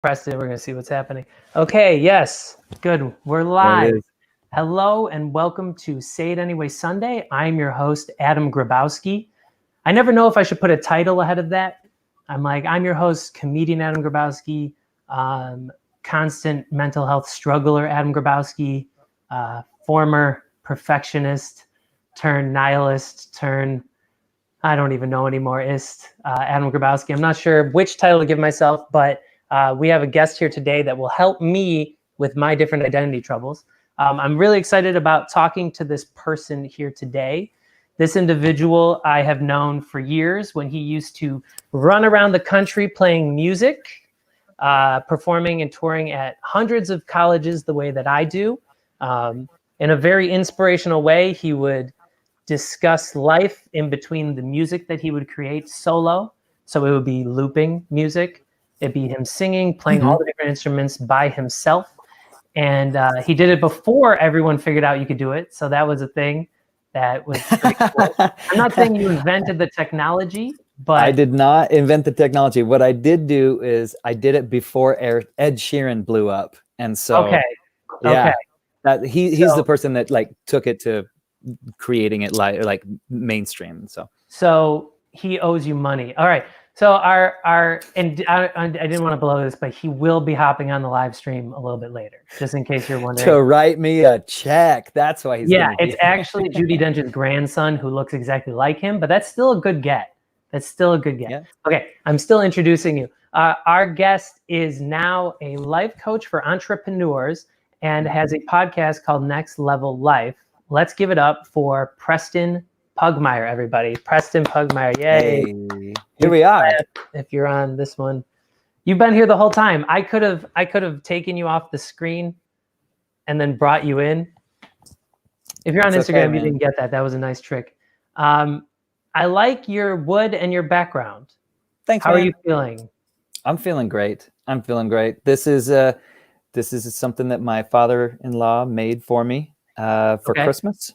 Preston, we're going to see what's happening. Okay, yes, good. We're live. Hello and welcome to Say It Anyway Sunday. I'm your host, Adam Grabowski. I never know if I should put a title ahead of that. I'm your host, comedian Adam Grabowski, constant mental health struggler Adam Grabowski, former perfectionist turned nihilist turned I don't even know anymore, Adam Grabowski. I'm not sure which title to give myself, but we have a guest here today that will help me with my different identity troubles. I'm really excited about talking to this person here today. This individual I have known for years when he used to run around the country playing music, performing and touring at hundreds of colleges the way that I do. In a very inspirational way, he would discuss life in between the music that he would create solo. So it would be looping music. It'd be him singing, playing all the different instruments by himself. And he did it before everyone figured out you could do it. So that was a thing that was pretty cool. I'm not saying you invented the technology, but I did not invent the technology. What I did do is I did it before Ed Sheeran blew up. And so, yeah, he's the person that like took it to creating it like mainstream. So he owes you money. All right. So and I didn't want to blow this, but he will be hopping on the live stream a little bit later, just in case you're wondering. To write me a check. That's why he's it's actually Judi Dench's grandson who looks exactly like him, but that's still a good get. Yeah. Okay, I'm still introducing you. Our guest is now a life coach for entrepreneurs and has a podcast called Next Level Life. Let's give it up for Preston Pugmire, everybody. Preston Pugmire, yay. Hey, here we are. If you're on this one. You've been here the whole time. I could have taken you off the screen and then brought you in. If you're on Instagram, you didn't get that. That was a nice trick. I like your wood and your background. Thanks, How man. are you feeling? I'm feeling great. This is something that my father-in-law made for me for Christmas.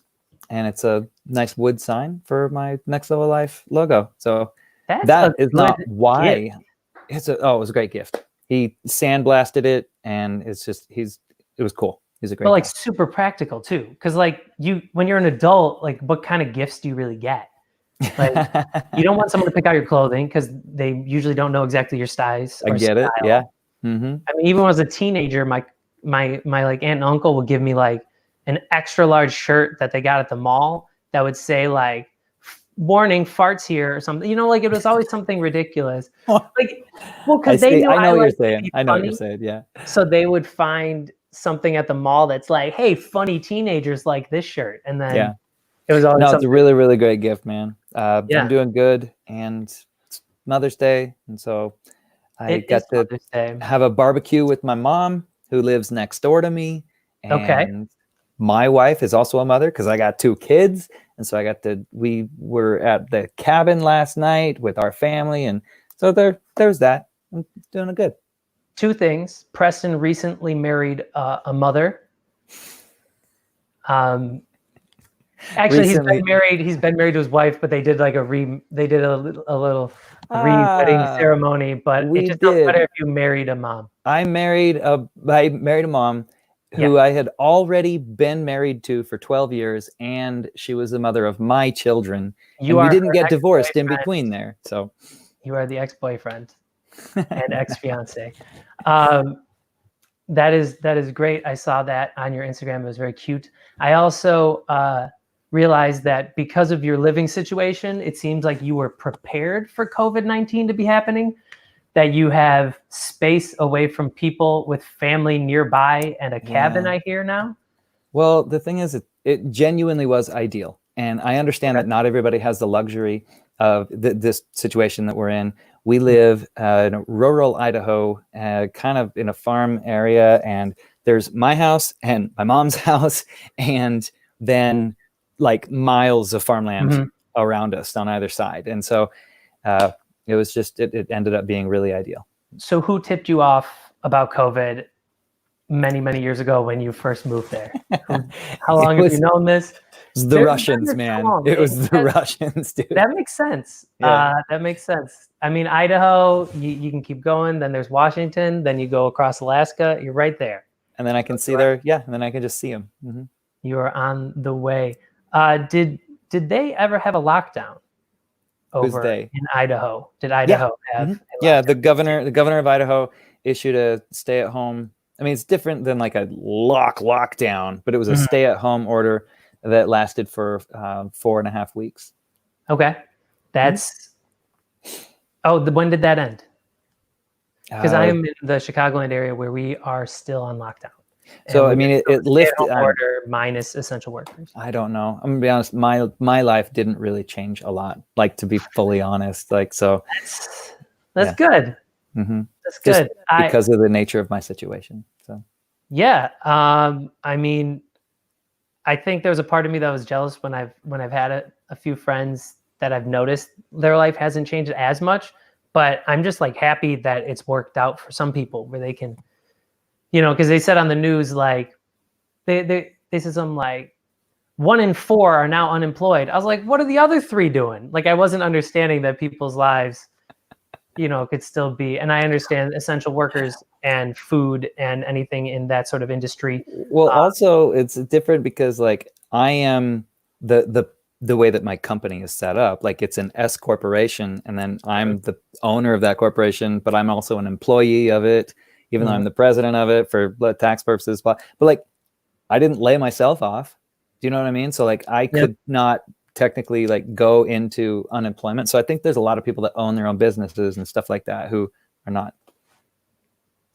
And it's a nice wood sign for my Next Level Life logo. So that is not why gift. It was a great gift. He sandblasted it, and it was cool. He's a great guy. Super practical too. Because when you're an adult, what kind of gifts do you really get? You don't want someone to pick out your clothing because they usually don't know exactly your size. I get it. Yeah. Mm-hmm. I mean, even when I was a teenager, my aunt and uncle would give me an extra large shirt that they got at the mall that would say warning, farts here or something. It was always something ridiculous. Because they knew I know what you're saying. I know what you're saying. Yeah. So they would find something at the mall that's like, hey, funny teenagers like this shirt, and then it was always it's a really, really great gift, man. I'm doing good, and it's Mother's Day, and so I got to have a barbecue with my mom, who lives next door to me. And my wife is also a mother because I got 2 kids. And so we were at the cabin last night with our family. And so there's that. I'm doing good. 2 things. Preston recently married a mother. Actually, he's been married to his wife, but they did a little re-wedding ceremony. But it just feels better if you married a mom. I married a mom who I had already been married to for 12 years, and she was the mother of my children. We didn't get divorced in between there. So you are the ex-boyfriend and ex-fiance. That is great. I saw that on your Instagram. It was very cute. I also realized that because of your living situation, it seems like you were prepared for COVID-19 to be happening, that you have space away from people with family nearby and a cabin, I hear now. Well, the thing is, it genuinely was ideal. And I understand that not everybody has the luxury of this situation that we're in. We live in rural Idaho, kind of in a farm area, and there's my house and my mom's house, and then miles of farmland around us on either side. And so it was it ended up being really ideal. So who tipped you off about COVID many, many years ago when you first moved there? How long have you known this? was the Russians, man. It was the Russians, dude. That makes sense. Yeah. That makes sense. I mean, Idaho, you can keep going. Then there's Washington. Then you go across Alaska. You're right there. And then I can see their, and then I can just see them. Mm-hmm. You are on the way. Did they ever have a lockdown over in Idaho? Did Idaho have? Mm-hmm. Yeah, the governor of Idaho issued a stay-at-home. I mean, it's different than like a lockdown, but it was a stay-at-home order that lasted for 4.5 weeks. Okay, that's. When did that end? Because I am in the Chicagoland area where we are still on lockdown. So I mean, it lifted order minus essential workers. I don't know. I'm gonna be honest. My life didn't really change a lot. Like, to be fully honest, like, so. That's good. Mm-hmm. That's good. Because of the nature of my situation. So. Yeah. I mean, I think there was a part of me that was jealous when I've had a few friends that I've noticed their life hasn't changed as much, but I'm just like happy that it's worked out for some people where they can, because they said on the news, like they said something like 1 in 4 are now unemployed. I was like, what are the other 3 doing? Like, I wasn't understanding that people's lives, could still be, and I understand essential workers and food and anything in that sort of industry. Well, also it's different because like I am the way that my company is set up, like it's an S corporation, and then I'm the owner of that corporation, but I'm also an employee of it, even though I'm the president of it for tax purposes. But like, I didn't lay myself off. Do you know what I mean? So like, I could not technically like go into unemployment. So I think there's a lot of people that own their own businesses and stuff like that who are not.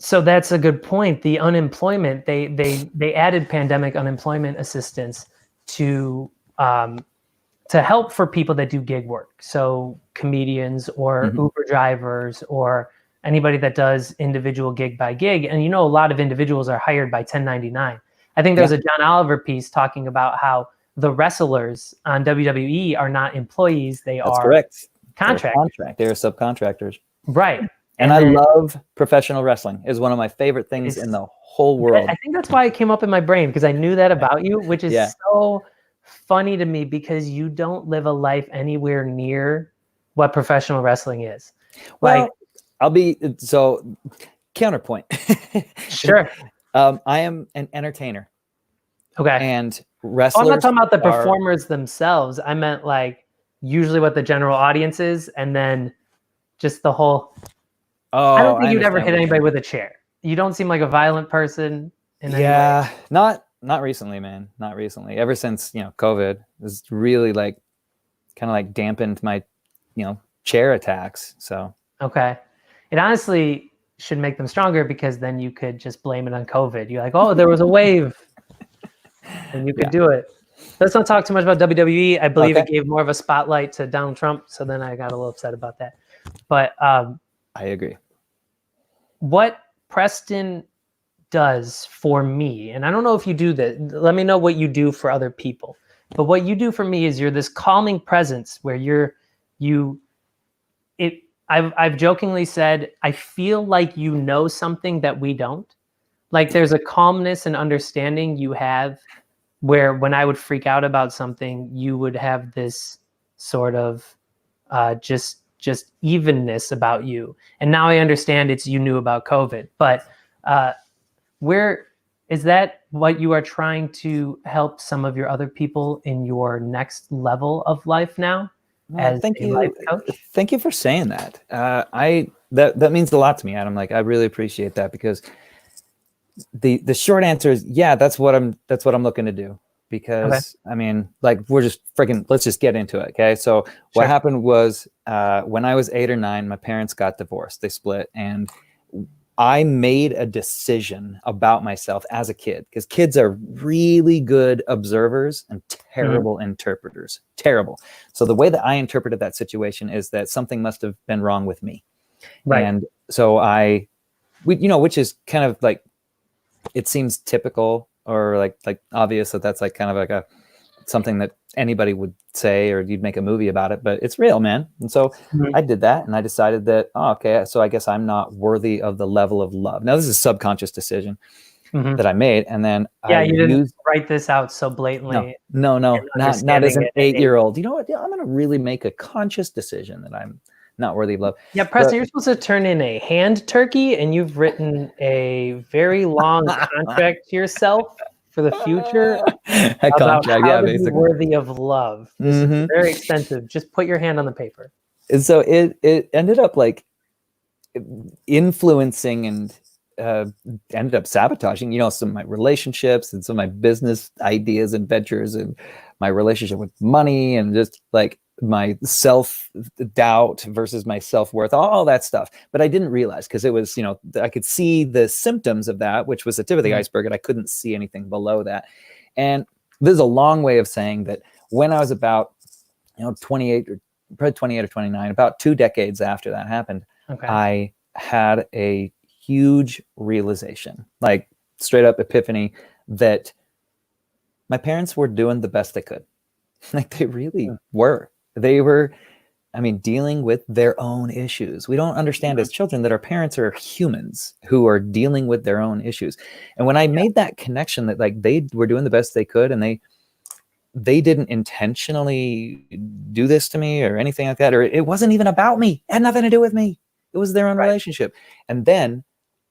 So that's a good point. The unemployment, they added pandemic unemployment assistance to help for people that do gig work. So comedians or Uber drivers or anybody that does individual gig by gig. And a lot of individuals are hired by 1099. I think there's a John Oliver piece talking about how the wrestlers on WWE are not employees. That's are correct. Contractors. They're subcontractors. Right. And I love professional wrestling. It's one of my favorite things in the whole world. I think that's why it came up in my brain, because I knew that about you, which is so funny to me because you don't live a life anywhere near what professional wrestling is. Well, counterpoint. Sure. I am an entertainer. Okay. And wrestlers. I'm not talking about the performers themselves. I meant like usually what the general audience is, and then just the whole. I don't think you'd ever hit anybody with a chair. You don't seem like a violent person. Not recently, man. Not recently. Ever since COVID has really like kind of like dampened my chair attacks. So okay, it honestly should make them stronger, because then you could just blame it on COVID. You're like, oh, there was a wave, and you could do it. Let's not talk too much about WWE. I believe it gave more of a spotlight to Donald Trump, so then I got a little upset about that. But I agree. What Preston does for me, and I don't know if you do that, let me know what you do for other people, but what you do for me is you're this calming presence where I've jokingly said, I feel like you know something that we don't. Like there's a calmness and understanding you have where when I would freak out about something, you would have this sort of just evenness about you. And now I understand you knew about COVID, but where is that what you are trying to help some of your other people in your next level of life now? Thank you. Life coach? Thank you for saying that. That means a lot to me, Adam. Like, I really appreciate that, because the short answer is, that's what I'm looking to do. Because I mean, like, let's just get into it. Okay. So what happened was, when I was 8 or 9, my parents got divorced. They split, and I made a decision about myself as a kid, because kids are really good observers and terrible interpreters. Terrible. So the way that I interpreted that situation is that something must have been wrong with me. Right. And so which is kind of like, it seems typical or like obvious that that's kind of like something that anybody would say, or you'd make a movie about it, but it's real, man. And so I did that, and I decided that, so I guess I'm not worthy of the level of love. Now, this is a subconscious decision. that I made. And then yeah, I you didn't used, write this out so blatantly. no, not as an Understanding it. 8-year-old. You know what? I'm going to really make a conscious decision that I'm not worthy of love. Yeah, Preston, you're supposed to turn in a hand turkey, and you've written a very long contract to yourself for the future A about contract, how yeah, to be basically. worthy of love. This is very extensive. Just put your hand on the paper. And so it ended up like influencing and ended up sabotaging, you know, some of my relationships and some of my business ideas and ventures and my relationship with money and just like my self-doubt versus my self-worth, all that stuff. But I didn't realize, because it was, you know, I could see the symptoms of that, which was the tip of the iceberg, and I couldn't see anything below that. And this is a long way of saying that when I was about, you know, 28 or probably 28 or 29, about 2 decades after that happened, I had a huge realization, like straight up epiphany, that my parents were doing the best they could. Like they really were. They were, I mean, dealing with their own issues. We don't understand as children that our parents are humans who are dealing with their own issues. And when I made that connection that like they were doing the best they could, and they didn't intentionally do this to me or anything like that, or it wasn't even about me. It had nothing to do with me. It was their own relationship. And then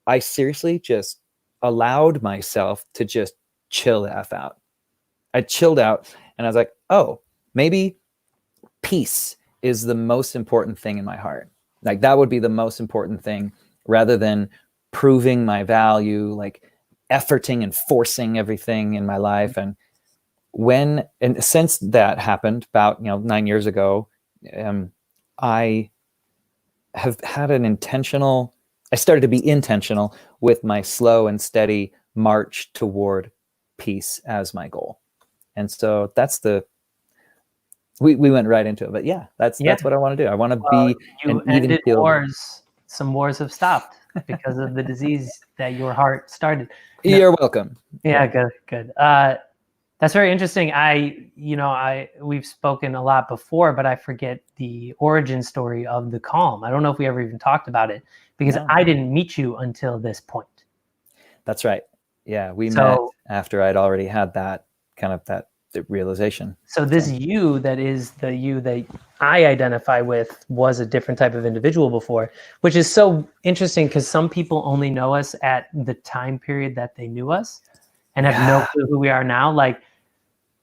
I seriously just allowed myself to just chill the F out. I chilled out and I was like, oh, maybe peace is the most important thing in my heart. Like that would be the most important thing, rather than proving my value, like efforting and forcing everything in my life. And since that happened about, 9 years ago, I have had I started to be intentional with my slow and steady march toward peace as my goal. And so we went right into it, but that's what I want to do. I want to be you ended wars. Some wars have stopped because of the disease that your heart started. You're welcome. Yeah, good. That's very interesting. We've spoken a lot before, but I forget the origin story of the calm. I don't know if we ever even talked about it, because I didn't meet you until this point. That's right. Yeah, we met after I'd already had that realization. So this you that is the you that I identify with was a different type of individual before, which is so interesting because some people only know us at the time period that they knew us and have no clue who we are now. Like,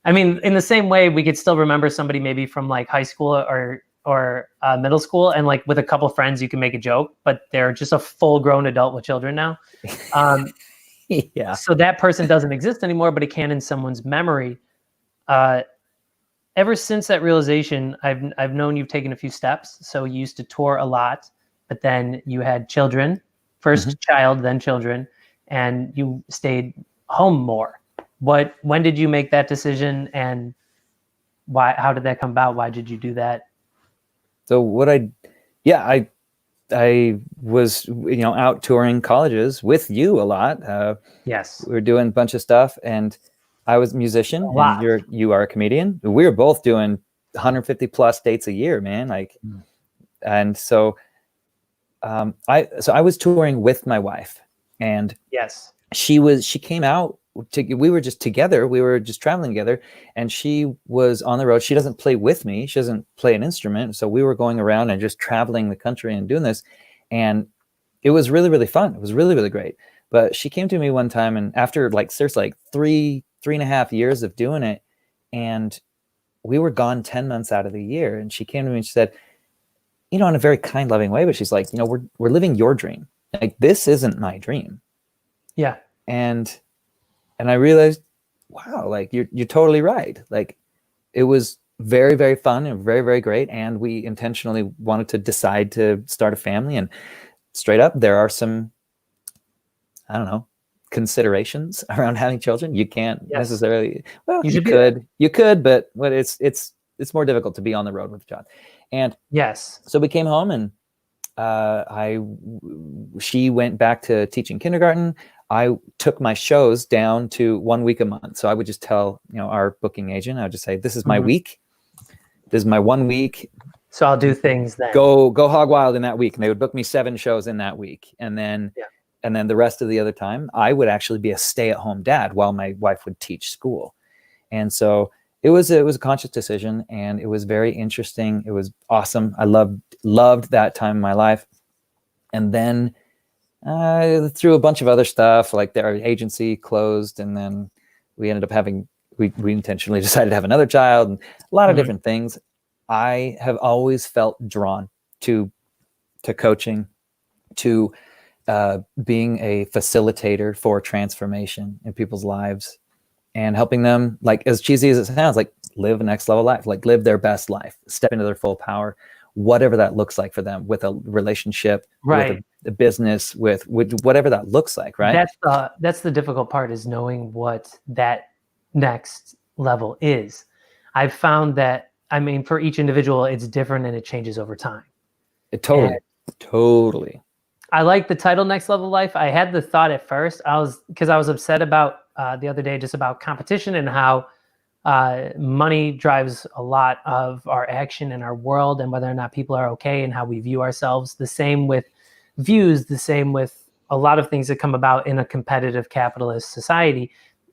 I mean, in the same way, we could still remember somebody maybe from like high school or middle school, and like with a couple friends, you can make a joke, but they're just a full-grown adult with children now. So that person doesn't exist anymore, but it can in someone's memory. Ever since that realization, I've known you've taken a few steps. So you used to tour a lot, but then you had children, first child, then children, and you stayed home more. When did you make that decision, and why? How did that come about? Why did you do that? So I was, out touring colleges with you a lot. Yes. We were doing a bunch of stuff, and I was a musician and you are a comedian. We were both doing 150 plus dates a year, man. And so, I was touring with my wife, and she came out we were just together. We were just traveling together, and she was on the road. She doesn't play with me. She doesn't play an instrument. So we were going around and just traveling the country and doing this. And it was really, really fun. It was really, really great. But she came to me one time, and after seriously 3.5 years of doing it, and we were gone 10 months out of the year. And she came to me and she said, in a very kind, loving way, but she's like, we're living your dream. Like, this isn't my dream. Yeah. And I realized, wow, like you're totally right. Like, it was very, very fun and very, very great. And we intentionally wanted to decide to start a family. And straight up, there are some, I don't know, considerations around having children. You can't necessarily, you could, but it's more difficult to be on the road with a child. And so we came home, and she went back to teaching kindergarten. I took my shows down to 1 week a month. So I would just tell, our booking agent, I would just say, this is my week. This is my 1 week. So I'll do things then. Go hog wild in that week. And they would book me 7 shows in that week. And then And then the rest of the other time, I would actually be a stay-at-home dad while my wife would teach school. And so it was a conscious decision, and it was very interesting. It was awesome. I loved that time in my life. And then through a bunch of other stuff, like our agency closed, and then we ended up we intentionally decided to have another child, and a lot of different things. I have always felt drawn to coaching, to being a facilitator for transformation in people's lives, and helping them, like, as cheesy as it sounds, like live a next level life, like live their best life, step into their full power, whatever that looks like for them, with a relationship, right, with a business, with whatever that looks like, right? That's the difficult part, is knowing what that next level is. I've found that, I mean, for each individual, it's different and it changes over time. Totally. I like the title Next Level Life. I had the thought at first, because I was upset about the other day, just about competition and how money drives a lot of our action in our world, and whether or not people are okay and how we view ourselves. The same with views, the same with a lot of things that come about in a competitive capitalist society.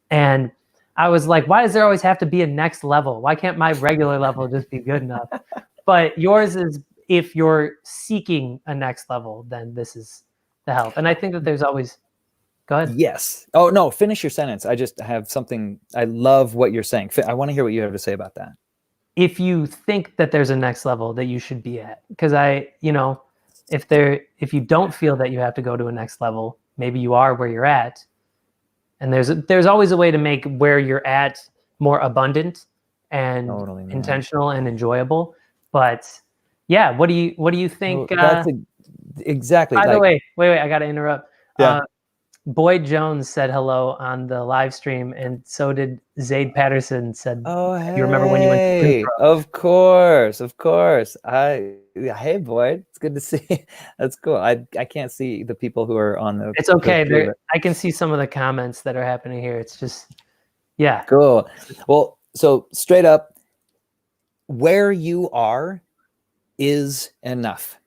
And I was like, why does there always have to be a next level? Why can't my regular level just be good enough? But yours is, if you're seeking a next level, then this is the help. And I think that there's always, go ahead. Yes. Oh, no, finish your sentence. I just have something. I love what you're saying. I want to hear what you have to say about that. If you think that there's a next level that you should be at, because if you don't feel that you have to go to a next level, maybe you are where you're at. And there's always a way to make where you're at more abundant and intentional and enjoyable. But yeah, what do you think? Exactly. By the way, wait, I got to interrupt. Yeah. Boyd Jones said hello on the live stream, and so did Zaid Patterson. Said, "Oh, hey, you remember when you went to Winthrop?" Of course. Hey, Boyd, it's good to see you. That's cool. I can't see the people who are on the. It's okay. I can see some of the comments that are happening here. It's just, yeah. Cool. Well, so straight up, where you are is enough.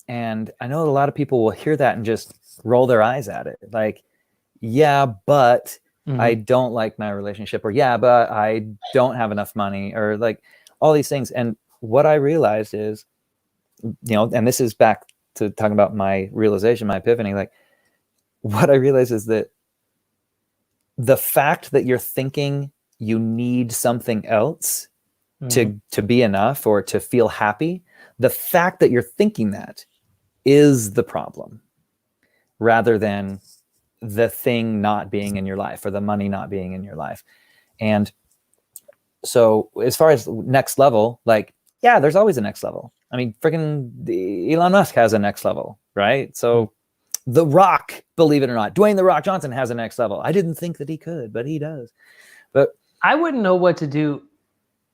And I know a lot of people will hear that and just roll their eyes at it. Like, yeah, but I don't like my relationship, or yeah, but I don't have enough money, or like all these things. And what I realized is, and this is back to talking about my realization, my epiphany, like what I realized is that the fact that you're thinking you need something else to be enough or to feel happy, the fact that you're thinking that is the problem, rather than the thing not being in your life or the money not being in your life. And so as far as next level, like, yeah, there's always a next level. I mean, freaking Elon Musk has a next level, right? So The Rock, believe it or not, Dwayne "The Rock" Johnson has a next level. I didn't think that he could, but he does. But I wouldn't know what to do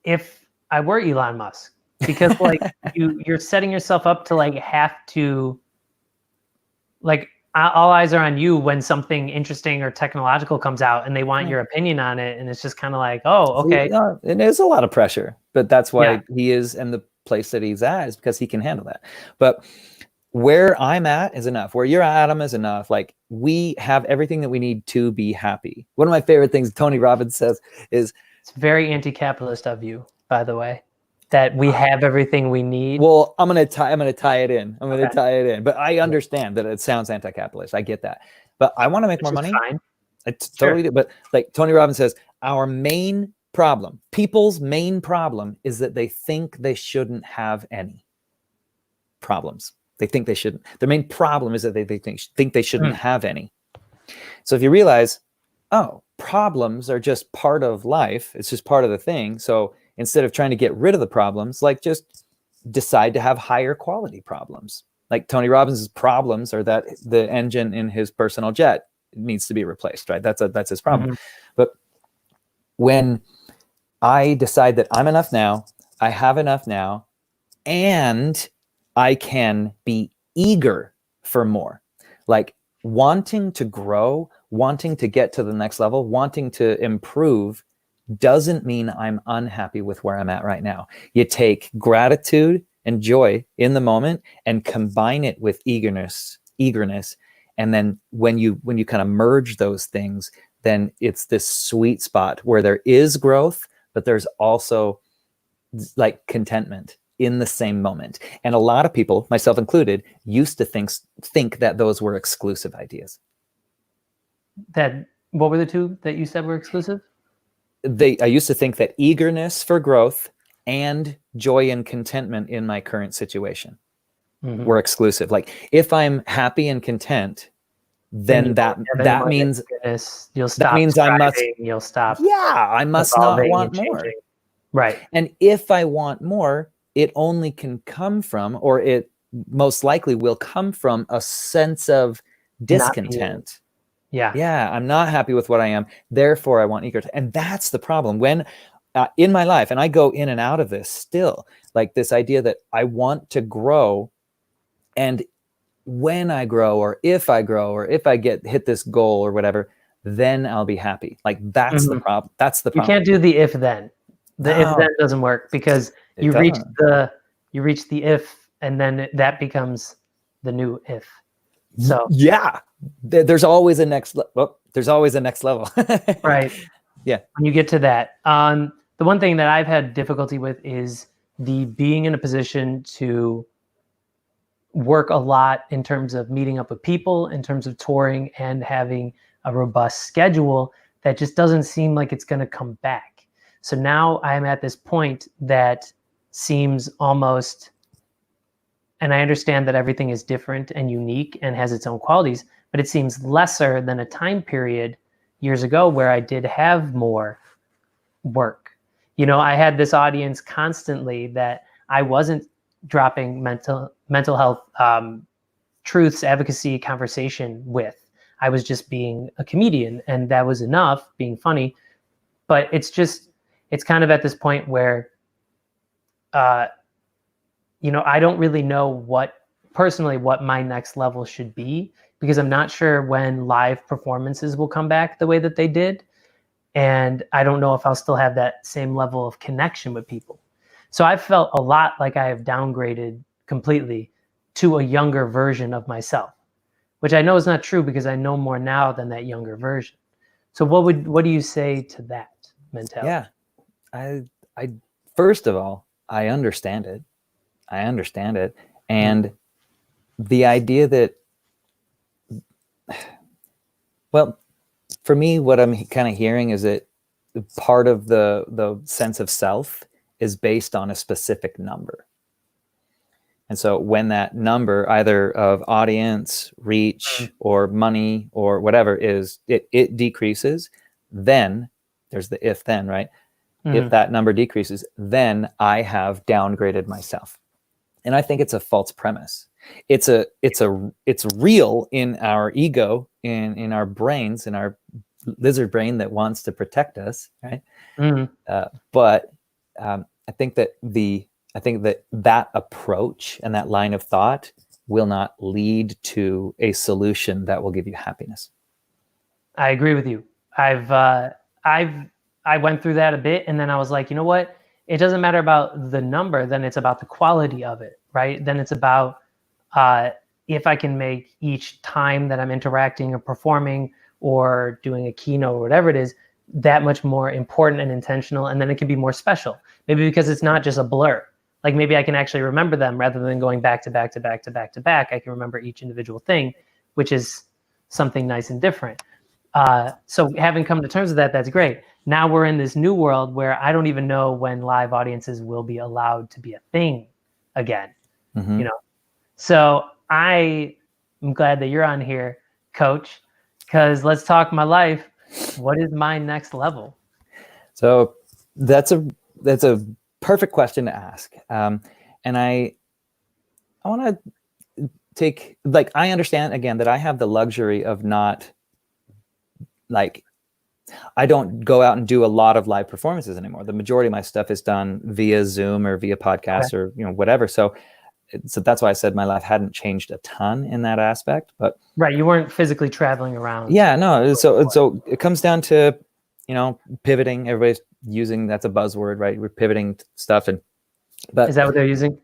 if I were Elon Musk, because like you're setting yourself up to like have to, like, all eyes are on you when something interesting or technological comes out and they want your opinion on it. And it's just kind of like, oh, okay. Yeah, it is a lot of pressure, but that's why he is in the place that he's at, is because he can handle that. But where I'm at is enough. Where you're at, Adam, is enough. Like, we have everything that we need to be happy. One of my favorite things Tony Robbins says is, it's very anti-capitalist of you, by the way, that we have everything we need. Well, I'm gonna tie it in. Tie it in. But I understand that it sounds anti-capitalist. I get that. But I want to make more money. Fine. I totally do. But like Tony Robbins says, our main problem, people's main problem, is that they think they shouldn't have any problems. They think they shouldn't. Their main problem is that they think they shouldn't have any. So if you realize, oh, problems are just part of life, it's just part of the thing. So instead of trying to get rid of the problems, like, just decide to have higher quality problems. Like Tony Robbins' problems are that the engine in his personal jet needs to be replaced, right? That's his problem. But when I decide that I'm enough now, I have enough now, and I can be eager for more, like wanting to grow, wanting to get to the next level, wanting to improve, doesn't mean I'm unhappy with where I'm at right now. You take gratitude and joy in the moment and combine it with eagerness, And then when you kind of merge those things, then it's this sweet spot where there is growth, but there's also like contentment in the same moment. And a lot of people, myself included, used to think that those were exclusive ideas. What were the two that you said were exclusive? I used to think that eagerness for growth and joy and contentment in my current situation were exclusive. Like if I'm happy and content, then that means you'll stop. That means I must. You'll stop. Yeah, I must not want more. Right. And if I want more, it only can come from, or it most likely will come from, a sense of discontent. Yeah, I'm not happy with what I am. Therefore, I want eager. And that's the problem. When in my life, and I go in and out of this still, like this idea that I want to grow, and when I grow, or if I hit this goal or whatever, then I'll be happy. Like that's the problem. That's the problem. You can't do the if then. If then doesn't work, because you reach the if, and then that becomes the new if. So yeah, there's always a next level. Right. Yeah. When you get to that, the one thing that I've had difficulty with is the being in a position to work a lot in terms of meeting up with people, in terms of touring, and having a robust schedule that just doesn't seem like it's going to come back. So now I'm at this point that seems almost, and I understand that everything is different and unique and has its own qualities, but it seems lesser than a time period years ago where I did have more work. You know, I had this audience constantly that I wasn't dropping mental health truths, advocacy, conversation with. I was just being a comedian, and that was enough, being funny. But it's kind of at this point where, you know, I don't really know what my next level should be, because I'm not sure when live performances will come back the way that they did. And I don't know if I'll still have that same level of connection with people. So I felt a lot like I have downgraded completely to a younger version of myself, which I know is not true, because I know more now than that younger version. So what do you say to that mentality? Yeah, I first of all, I understand it. And the idea that, well, for me, what I'm kind of hearing is that part of the sense of self is based on a specific number. And so when that number, either of audience, reach, or money, or whatever, it decreases, then there's the if then, right? If that number decreases, then I have downgraded myself. And I think it's a false premise. It's real in our ego, in our brains, in our lizard brain that wants to protect us, right? But I think that approach and that line of thought will not lead to a solution that will give you happiness. I agree with you. I went through that a bit, and then I was like, you know what? It doesn't matter about the number, then it's about the quality of it, right? Then it's about if I can make each time that I'm interacting or performing or doing a keynote or whatever it is, that much more important and intentional, and then it can be more special. Maybe because it's not just a blur. Like maybe I can actually remember them rather than going back to back to back to back to back. I can remember each individual thing, which is something nice and different. So having come to terms with that, that's great. Now we're in this new world where I don't even know when live audiences will be allowed to be a thing again. You know, so I am glad that you're on here, Coach, because let's talk my life. What is my next level? So that's a perfect question to ask. And I want to take, like, I understand again that I have the luxury of not, like, I don't go out and do a lot of live performances anymore. The majority of my stuff is done via Zoom or via podcast or, you know, whatever. So that's why I said my life hadn't changed a ton in that aspect, but right. You weren't physically traveling around. Yeah, no. So it comes down to, you know, pivoting. Everybody's using, that's a buzzword, right? We're pivoting stuff. But is that what they're using?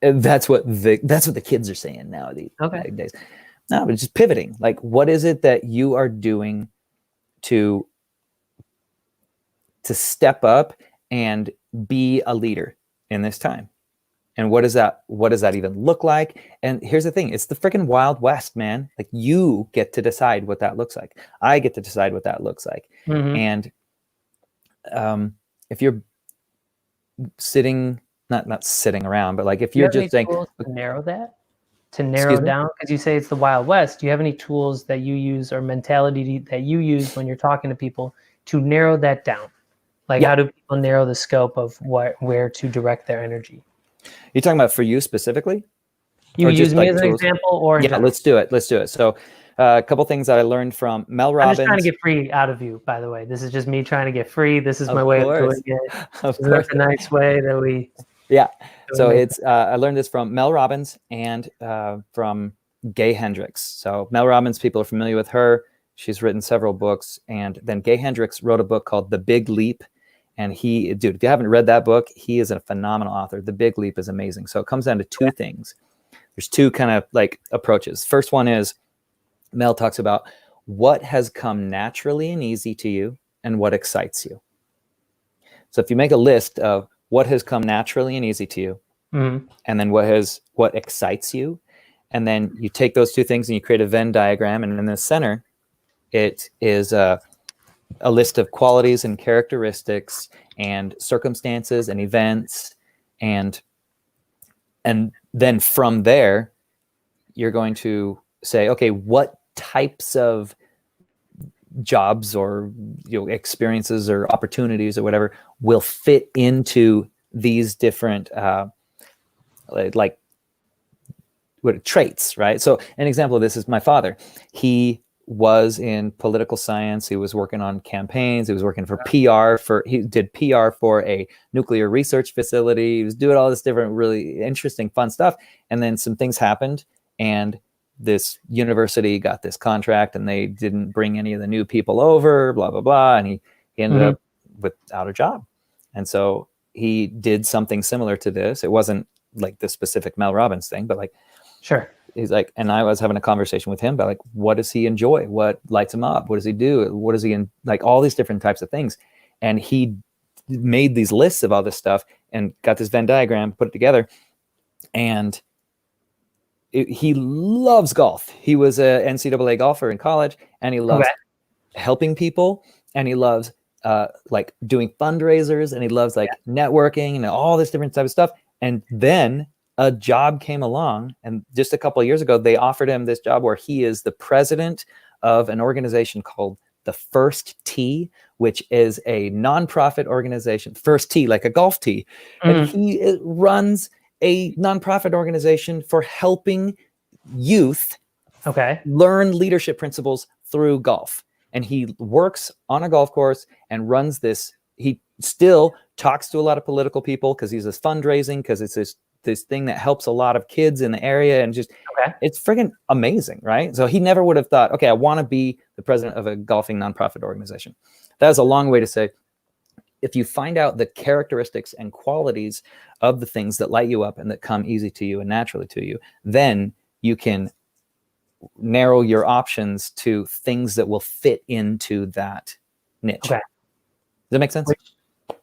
That's what the kids are saying nowadays. No, but just pivoting. Like, what is it that you are doing to step up and be a leader in this time? And what does that even look like? And here's the thing, it's the freaking Wild West, man. Like, you get to decide what that looks like. I get to decide what that looks like. And if you're sitting, not sitting around, but like if you're just saying, tools to narrow that, to narrow down, because you say it's the Wild West, do you have any tools that you use or mentality that you use when you're talking to people to narrow that down? Like, how do people narrow the scope of where to direct their energy? You're talking about for you specifically? You use me as an example, or let's do it. So a couple things that I learned from Mel Robbins. I'm just trying to get free out of you, by the way. This is just me trying to get free. This is my way of doing it. Isn't that the nice way that we... Yeah. So it's I learned this from Mel Robbins and from Gay Hendricks. So Mel Robbins, people are familiar with her. She's written several books. And then Gay Hendricks wrote a book called The Big Leap. And dude, if you haven't read that book, he is a phenomenal author. The Big Leap is amazing. So it comes down to two things. There's two kind of like approaches. First one is Mel talks about what has come naturally and easy to you and what excites you. So if you make a list of what has come naturally and easy to you, and then what excites you, and then you take those two things and you create a Venn diagram, and in the center, it is a list of qualities and characteristics and circumstances and events, and then from there, you're going to say, okay, what types of jobs or experiences or opportunities or whatever will fit into these different traits, right? So an example of this is my father. He was in political science. He was working on campaigns. He was working for PR he did PR for a nuclear research facility. He was doing all this different, really interesting, fun stuff. And then some things happened, and this university got this contract, and they didn't bring any of the new people over, blah, blah, blah. And he ended up without a job. And so he did something similar to this. It wasn't like the specific Mel Robbins thing, but like, sure. He's like, and I was having a conversation with him about like, what does he enjoy? What lights him up? What does he do? What is he in? Like all these different types of things. And he made these lists of all this stuff and got this Venn diagram, put it together. And he loves golf. He was a NCAA golfer in college, and he loves helping people, and he loves like doing fundraisers, and he loves like networking and all this different type of stuff. And then a job came along, and just a couple of years ago, they offered him this job where he is the president of an organization called the First Tee, which is a nonprofit organization. First Tee, like a golf tee. And he runs a nonprofit organization for helping youth learn leadership principles through golf. And he works on a golf course and runs this. He still talks to a lot of political people because he's this fundraising, because it's this thing that helps a lot of kids in the area, and just it's friggin' amazing, right? So he never would have thought, okay, I want to be the president of a golfing nonprofit organization. That is a long way to say, if you find out the characteristics and qualities of the things that light you up and that come easy to you and naturally to you, then you can narrow your options to things that will fit into that niche. Does that make sense?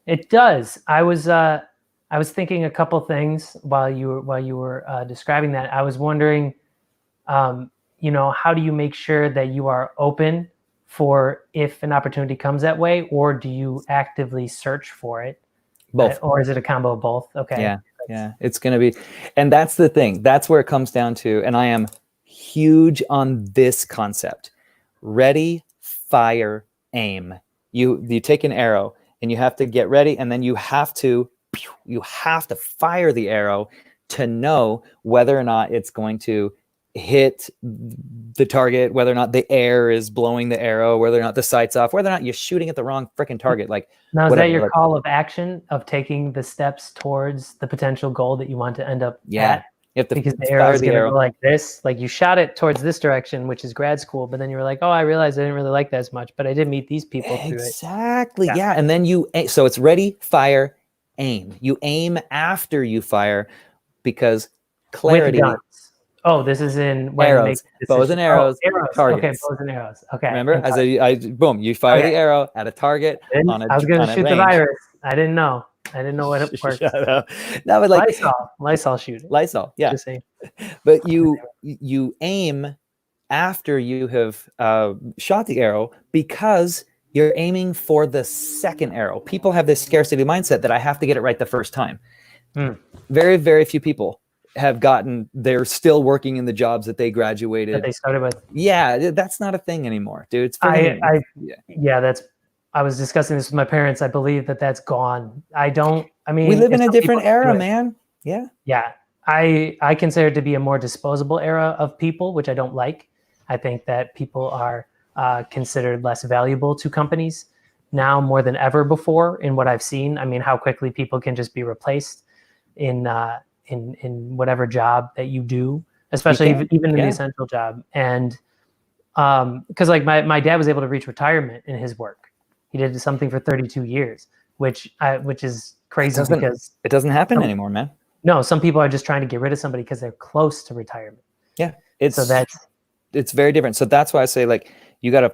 It does. I was thinking a couple things while you were describing that. I was wondering, how do you make sure that you are open for if an opportunity comes that way, or do you actively search for it? Both. Or is it a combo of both? Okay. Yeah. It's going to be, and that's the thing. That's where it comes down to, and I am huge on this concept. Ready, fire, aim. You take an arrow and you have to get ready, and then you have to fire the arrow to know whether or not it's going to hit the target, whether or not the air is blowing the arrow, whether or not the sight's off, whether or not you're shooting at the wrong freaking target. Like, now, is that your call of action of taking the steps towards the potential goal that you want to end up at? You have to, because the arrow is going to go like this. Like, you shot it towards this direction, which is grad school, but then you were like, oh, I realized I didn't really like that as much, but I did meet these people through it. Exactly. Yeah. And then so it's ready, fire, aim. You aim after you fire, because clarity. Oh, this is in when arrows, make bows and arrows, arrows. targets. Okay, bows and arrows. Okay. Remember, boom, you fire the arrow at a target on a I was going to shoot range. the virus. I didn't know what it works. Shut up. That was like Lysol shooting. Lysol, yeah. Just saying. But you aim after you have shot the arrow because you're aiming for the second arrow. People have this scarcity mindset that I have to get it right the first time. Very, very few people have they're still working in the jobs that they graduated. That they started with. Yeah, that's not a thing anymore, dude. It's I was discussing this with my parents. I believe that's gone. I mean, we live in a different era, man. Yeah. Yeah. I consider it to be a more disposable era of people, which I don't like. I think that people are considered less valuable to companies now more than ever before in what I've seen. I mean, how quickly people can just be replaced in whatever job that you do, especially even in the essential job. And because like my dad was able to reach retirement in his work. He did something for 32 years, which is crazy because it doesn't happen anymore, man. No, some people are just trying to get rid of somebody because they're close to retirement. Yeah, it's very different. So that's why I say, like, you don't have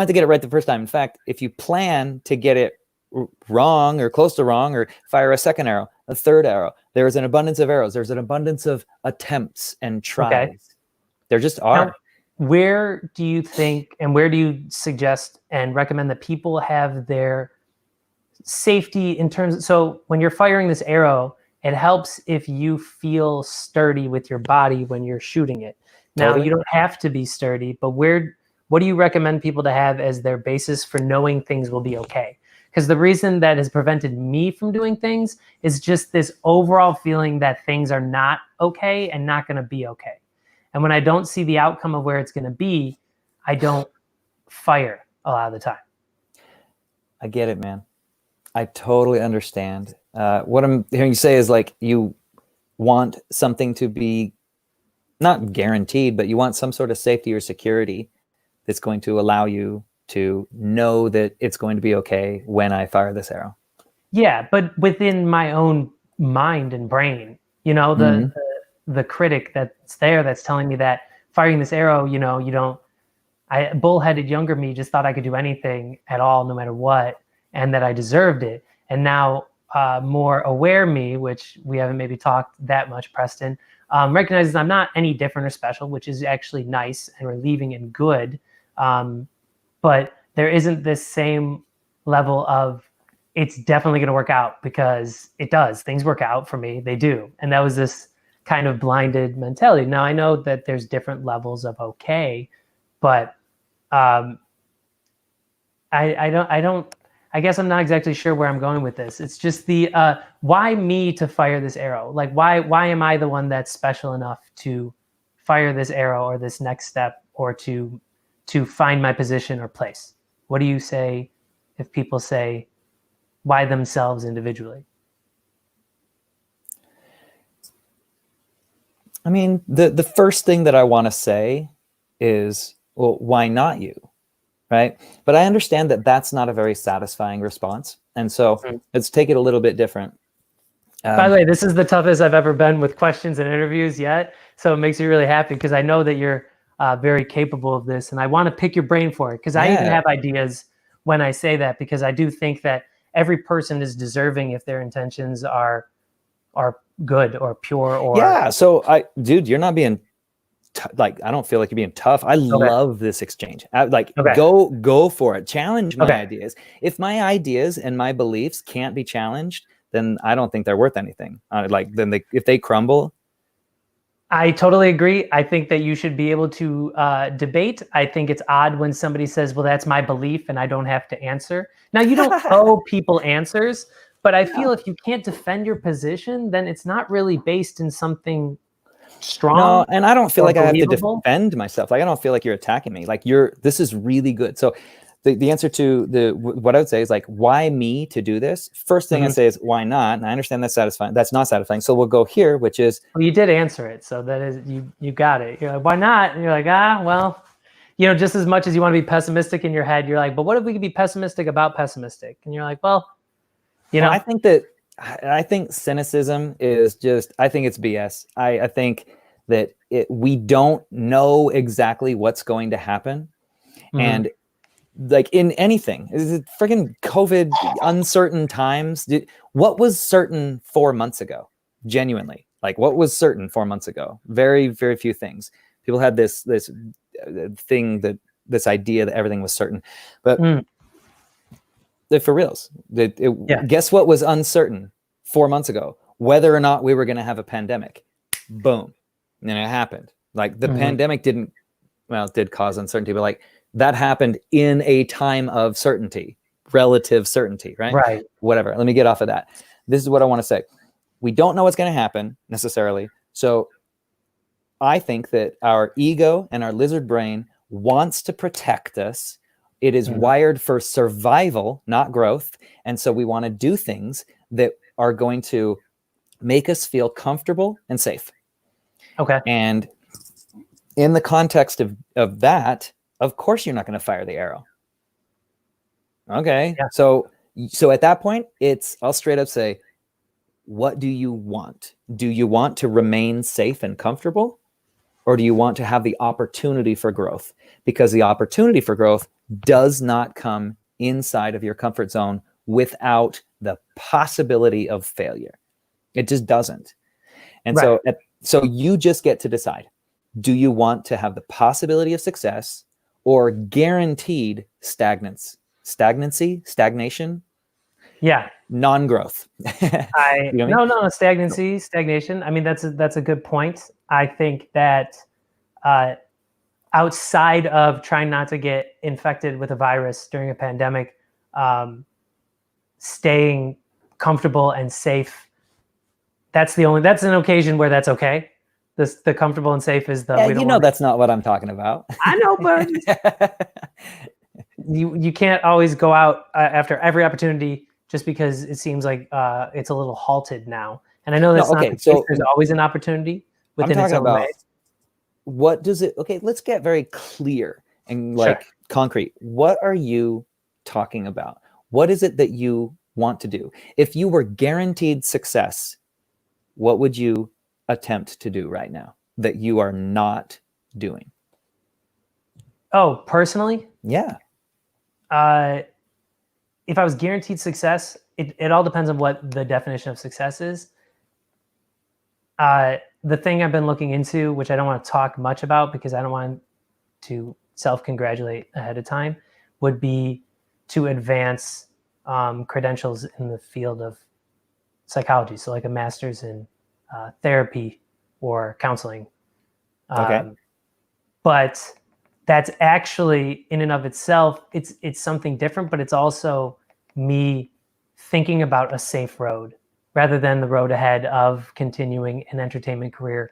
to get it right the first time. In fact, if you plan to get it wrong or close to wrong, or fire a second arrow, a third arrow, there is an abundance of arrows. There's an abundance of attempts and tries. Okay. There just are. Now, where do you think, and where do you suggest and recommend that people have their safety in terms of, so when you're firing this arrow, it helps if you feel sturdy with your body when you're shooting it. Now, totally. You don't have to be sturdy, but what do you recommend people to have as their basis for knowing things will be okay? Because the reason that has prevented me from doing things is just this overall feeling that things are not okay and not going to be okay. And when I don't see the outcome of where it's going to be, I don't fire a lot of the time. I get it, man. I totally understand. What I'm hearing you say is, like, you want something to be not guaranteed, but you want some sort of safety or security that's going to allow you to know that it's going to be okay when I fire this arrow. Yeah, but within my own mind and brain, the critic that's there that's telling me that firing this arrow, bullheaded younger me just thought I could do anything at all, no matter what, and that I deserved it. And now more aware me, which we haven't maybe talked that much, Preston, recognizes I'm not any different or special, which is actually nice and relieving and good. But there isn't this same level of, it's definitely going to work out, because it does. Things work out for me. They do. And that was this kind of blinded mentality. Now, I know that there's different levels of okay, but I guess I'm not exactly sure where I'm going with this. It's just the why me to fire this arrow? Like, why am I the one that's special enough to fire this arrow, or this next step, or to find my position or place? What do you say if people say why themselves individually? I mean, the first thing that I want to say is, well, why not you? Right? But I understand that that's not a very satisfying response. And so let's take it a little bit different. By the way, this is the toughest I've ever been with questions and interviews yet. So it makes me really happy, because I know that you're very capable of this, and I want to pick your brain for it, because I even have ideas when I say that, because I do think that every person is deserving if their intentions are good or pure. Or so dude, you're not being I don't feel like you're being tough. I love this exchange. Go for it. Challenge my ideas. If my ideas and my beliefs can't be challenged, then I don't think they're worth anything. If they crumble. I totally agree. I think that you should be able to debate. I think it's odd when somebody says, well, that's my belief and I don't have to answer. Now, you don't owe people answers, but I feel if you can't defend your position, then it's not really based in something strong. No, and I don't feel like I have to defend myself. Like, I don't feel like you're attacking me. Like, this is really good. So the answer to what I would say is, like, why me to do this? First thing I say is, why not? And I understand that's satisfying. That's not satisfying. So we'll go here, which is, well, you did answer it. So that is, you got it. You're like, why not? And you're like, well, just as much as you want to be pessimistic in your head, you're like, but what if we could be pessimistic about pessimistic? And you're like, well, I think that I think cynicism is just, I think it's BS. I think that we don't know exactly what's going to happen. And like in anything, is it freaking COVID, uncertain times? What was certain 4 months ago? Genuinely, like what was certain 4 months ago? Very, very few things. People had this thing, that this idea that everything was certain, but for reals, guess what was uncertain 4 months ago? Whether or not we were going to have a pandemic. Boom, and it happened. Like the pandemic it did cause uncertainty, but like that happened in a time of certainty, relative certainty, right? Right. Whatever. Let me get off of that. This is what I want to say. We don't know what's going to happen necessarily. So I think that our ego and our lizard brain wants to protect us. It is wired for survival, not growth. And so we want to do things that are going to make us feel comfortable and safe. Okay. And in the context of that, of course, you're not going to fire the arrow. Okay. Yeah. So at that point, I'll straight up say, what do you want? Do you want to remain safe and comfortable? Or do you want to have the opportunity for growth? Because the opportunity for growth does not come inside of your comfort zone without the possibility of failure. It just doesn't. And so you just get to decide, do you want to have the possibility of success or guaranteed stagnation? Yeah. Non-growth. Stagnation. I mean, that's a good point. I think that outside of trying not to get infected with a virus during a pandemic, staying comfortable and safe, that's an occasion where that's okay. The comfortable and safe is that's not what I'm talking about. I know, but you can't always go out after every opportunity just because it seems like it's a little halted now. And I know that's not the case. There's always an opportunity within its own way. What does it? Okay, let's get very clear and concrete. What are you talking about? What is it that you want to do? If you were guaranteed success, what would you attempt to do right now that you are not doing? Oh, personally? Yeah. If I was guaranteed success, it all depends on what the definition of success is. The thing I've been looking into, which I don't want to talk much about because I don't want to self-congratulate ahead of time, would be to advance credentials in the field of psychology. So like a master's in therapy or counseling. But that's actually in and of itself, it's something different, but it's also me thinking about a safe road rather than the road ahead of continuing an entertainment career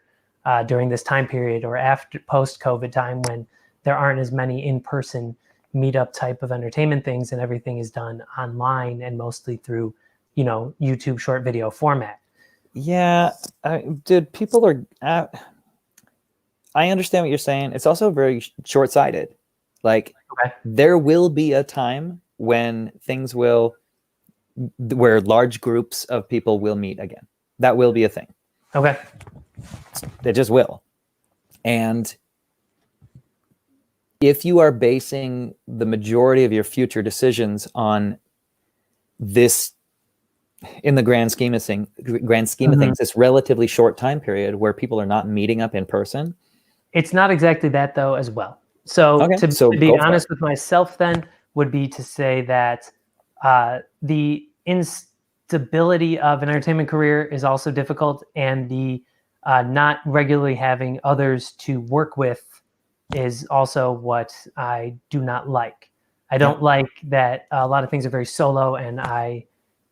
during this time period or after post-COVID time when there aren't as many in-person meetup type of entertainment things and everything is done online and mostly through, YouTube short video format. Yeah, dude, people are... I understand what you're saying. It's also very short-sighted. Like, there will be a time when where large groups of people will meet again. That will be a thing. Okay. It just will. And if you are basing the majority of your future decisions on this, in the grand scheme of things, this relatively short time period where people are not meeting up in person. It's not exactly that though as well. So to be honest with myself then would be to say that the instability of an entertainment career is also difficult, and the not regularly having others to work with is also what I do not like. I don't like that a lot of things are very solo, and I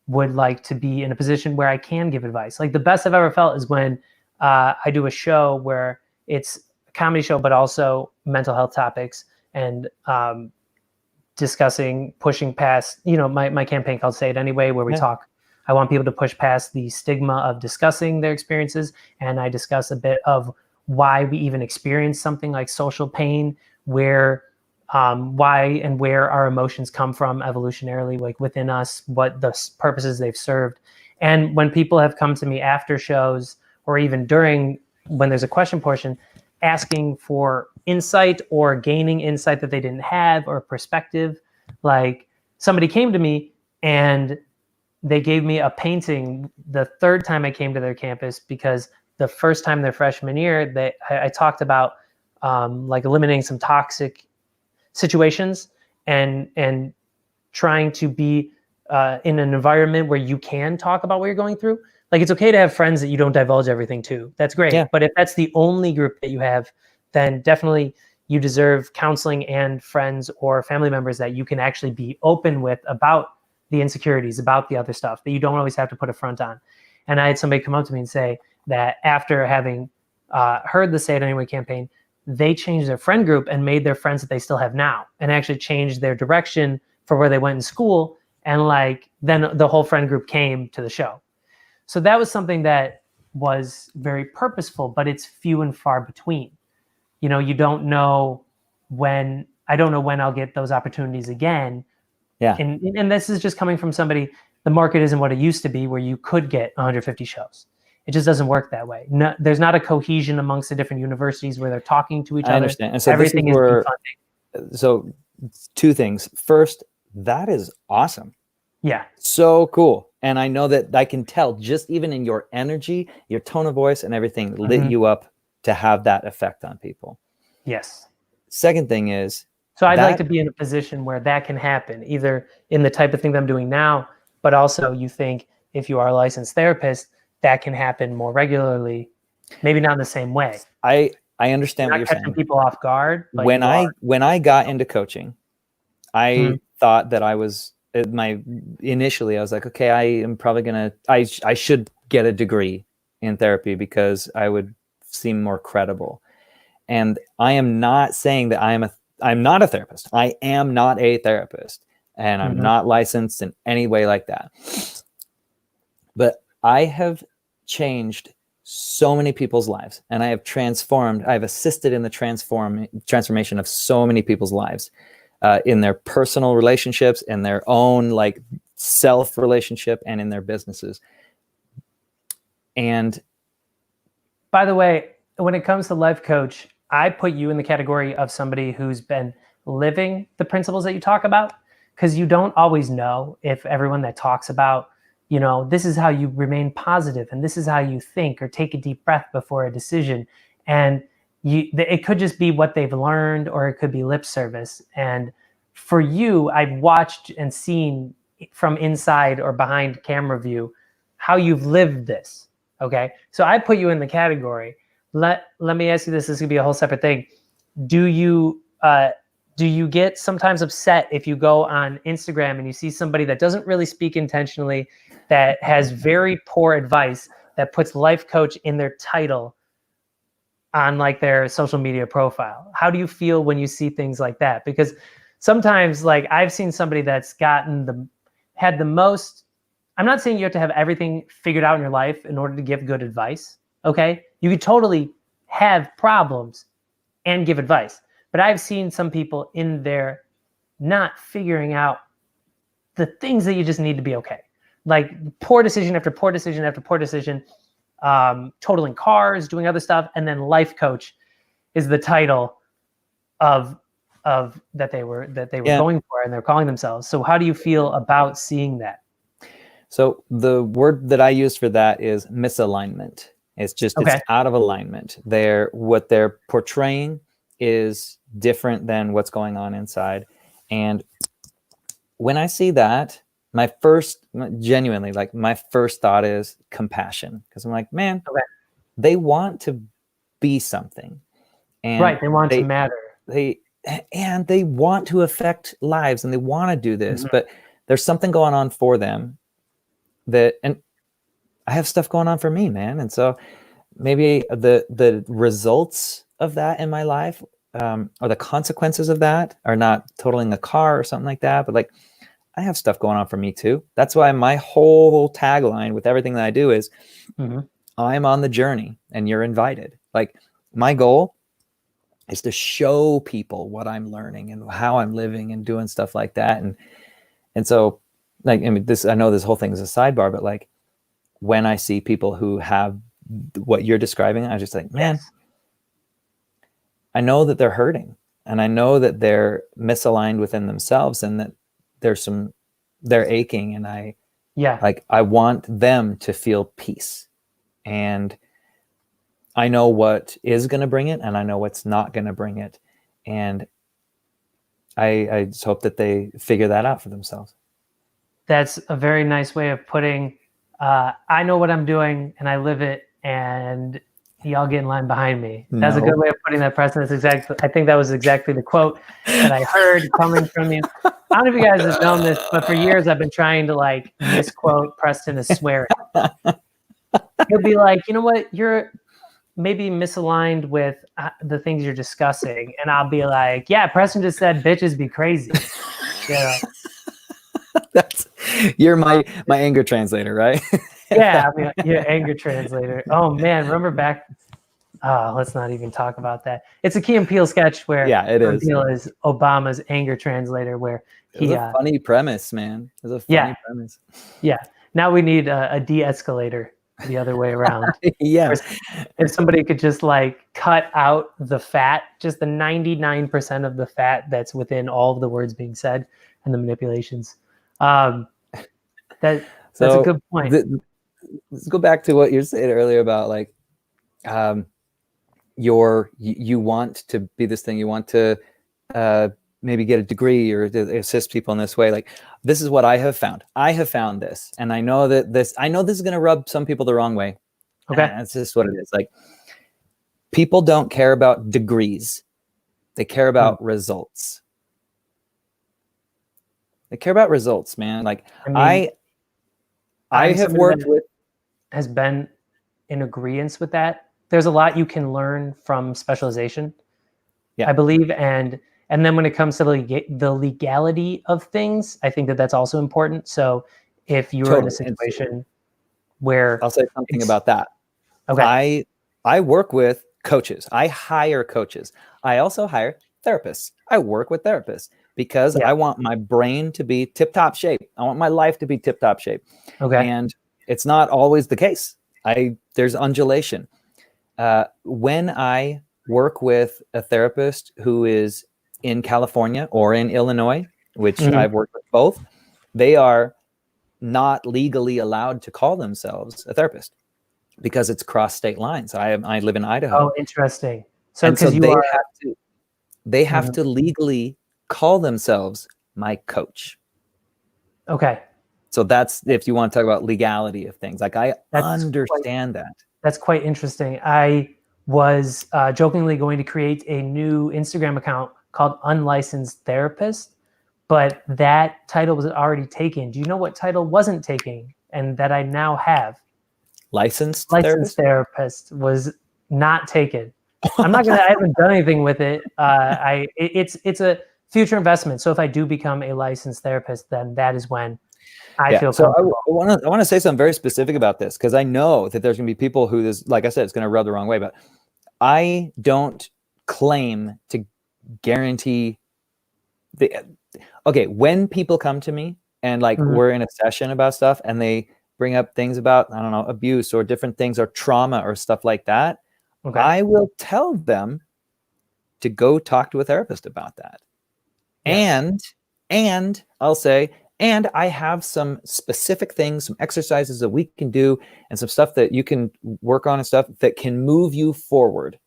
would like to be in a position where I can give advice. Like the best I've ever felt is when I do a show where it's a comedy show, but also mental health topics and discussing, pushing past, my campaign called Say It Anyway, where we talk. I want people to push past the stigma of discussing their experiences. And I discuss a bit of why we even experience something like social pain, why and where our emotions come from evolutionarily, like within us, what the purposes they've served. And when people have come to me after shows or even during when there's a question portion, asking for insight or gaining insight that they didn't have or perspective, like somebody came to me and they gave me a painting the third time I came to their campus, because the first time their freshman year, I talked about like eliminating some toxic situations and trying to be in an environment where you can talk about what you're going through. Like, it's okay to have friends that you don't divulge everything to. That's great. Yeah. But if that's the only group that you have, then definitely you deserve counseling and friends or family members that you can actually be open with about the insecurities, about the other stuff that you don't always have to put a front on. And I had somebody come up to me and say that after having heard the Say It Anyway campaign, they changed their friend group and made their friends that they still have now, and actually changed their direction for where they went in school. And like, then the whole friend group came to the show. So that was something that was very purposeful, but it's few and far between. You know, you don't know when, I don't know when I'll get those opportunities again. Yeah. And this is just coming from somebody, the market isn't what it used to be where you could get 150 shows. It just doesn't work that way. No, there's not a cohesion amongst the different universities where they're talking to each other. I understand. And so everything is funding. So two things. First, that is awesome. Yeah. So cool. And I know that I can tell just even in your energy, your tone of voice and everything lit you up to have that effect on people. Yes. Second thing is, so I'd like to be in a position where that can happen, either in the type of thing that I'm doing now, but also you think if you are a licensed therapist, that can happen more regularly, maybe not in the same way. I understand what you're saying. People off guard. But when I got into coaching, I thought that I was initially I was like, okay, I am probably gonna I should get a degree in therapy because I would seem more credible. And I am not saying that I'm not a therapist. I am not a therapist, and I'm not licensed in any way like that. But I have changed so many people's lives, and I've assisted in the transformation of so many people's lives, in their personal relationships, in their own like self relationship, and in their businesses. And by the way, when it comes to life coach, I put you in the category of somebody who's been living the principles that you talk about, because you don't always know if everyone that talks about, you know, this is how you remain positive and this is how you think, or take a deep breath before a decision. And it could just be what they've learned, or it could be lip service. And for you, I've watched and seen from inside or behind camera view how you've lived this. Okay. So I put you in the category. Let me ask you this. This could be a whole separate thing. Do you get sometimes upset if you go on Instagram and you see somebody that doesn't really speak intentionally, that has very poor advice, that puts life coach in their title on like their social media profile? How do you feel when you see things like that? Because sometimes, like, I've seen somebody that's had the most, I'm not saying you have to have everything figured out in your life in order to give good advice. Okay. You could totally have problems and give advice. But I've seen some people in there not figuring out the things that you just need to be okay. Like poor decision after poor decision after poor decision, totaling cars, doing other stuff. And then life coach is the title of that they were going for, and they're calling themselves. So how do you feel about seeing that? So the word that I use for that is misalignment. It's just, it's out of alignment. What they're portraying is different than what's going on inside. And when I see that, my first thought is compassion. Because I'm like, man, they want to be something. And they want to matter. They want to affect lives, and they want to do this, but there's something going on for them and I have stuff going on for me, man. And so maybe the results of that in my life, or the consequences of that, are not totaling a car or something like that, but like, I have stuff going on for me too. That's why my whole tagline with everything that I do is I'm on the journey and you're invited. Like, my goal is to show people what I'm learning and how I'm living and doing stuff like that. And so, like, I mean, I know this whole thing is a sidebar, but like, when I see people who have what you're describing, I'm just like, man, Yes. I know that they're hurting, and I know that they're misaligned within themselves, and that they're aching, and I want them to feel peace. And I know what is going to bring it, and I know what's not going to bring it. And I just hope that they figure that out for themselves. That's a very nice way of putting, I know what I'm doing and I live it, and y'all get in line behind me. That's a good way of putting that, Preston. I think that was exactly the quote that I heard coming from you. I don't know if you guys have known this, but for years I've been trying to like misquote Preston as swearing. He'll be like, you know what, you're maybe misaligned with the things you're discussing. And I'll be like, yeah, Preston just said bitches be crazy. Yeah. You're my anger translator, right? Yeah, I mean, yeah, anger translator. Oh man, remember back? Let's not even talk about that. It's a Key and Peele sketch where Peele is Obama's anger translator, where it's a funny premise, man. It's a funny premise. Yeah. Now we need a de-escalator the other way around. Yeah. If somebody could just like cut out the fat, just the 99% of the fat that's within all of the words being said and the manipulations. That's a good point. Let's go back to what you said earlier about like, you want to be this thing, you want to maybe get a degree or to assist people in this way. Like, this is what I have found. I have found this, and I know this is going to rub some people the wrong way. Okay. And that's just what it is. Like, people don't care about degrees. They care about results. They care about results, man. Like, I have worked with, has been in agreement with that. There's a lot you can learn from specialization, I believe. And then when it comes to the legality of things, I think that that's also important. So if you're in a situation where... I'll say something about that. Okay. I work with coaches. I hire coaches. I also hire therapists. I work with therapists because I want my brain to be tip-top shape. I want my life to be tip-top shape. Okay. And it's not always the case. There's undulation. When I work with a therapist who is in California or in Illinois, which I've worked with both, they are not legally allowed to call themselves a therapist because it's cross state lines. I live in Idaho. Oh, interesting. So they have to legally call themselves my coach. Okay. So that's, if you want to talk about legality of things, like I understand that. That's quite interesting. I was jokingly going to create a new Instagram account called Unlicensed Therapist, but that title was already taken. Do you know what title wasn't taken and that I now have? Licensed therapist was not taken. I haven't done anything with it. It's a future investment. So if I do become a licensed therapist, then that is when I feel comfortable. So I want to say something very specific about this, because I know that there's going to be people who this, like I said, it's going to rub the wrong way, but I don't claim to guarantee when people come to me and like we're in a session about stuff and they bring up things about, I don't know, abuse or different things or trauma or stuff like that, I will tell them to go talk to a therapist about that. Yes. And I'll say, and I have some specific things, some exercises that we can do and some stuff that you can work on and stuff that can move you forward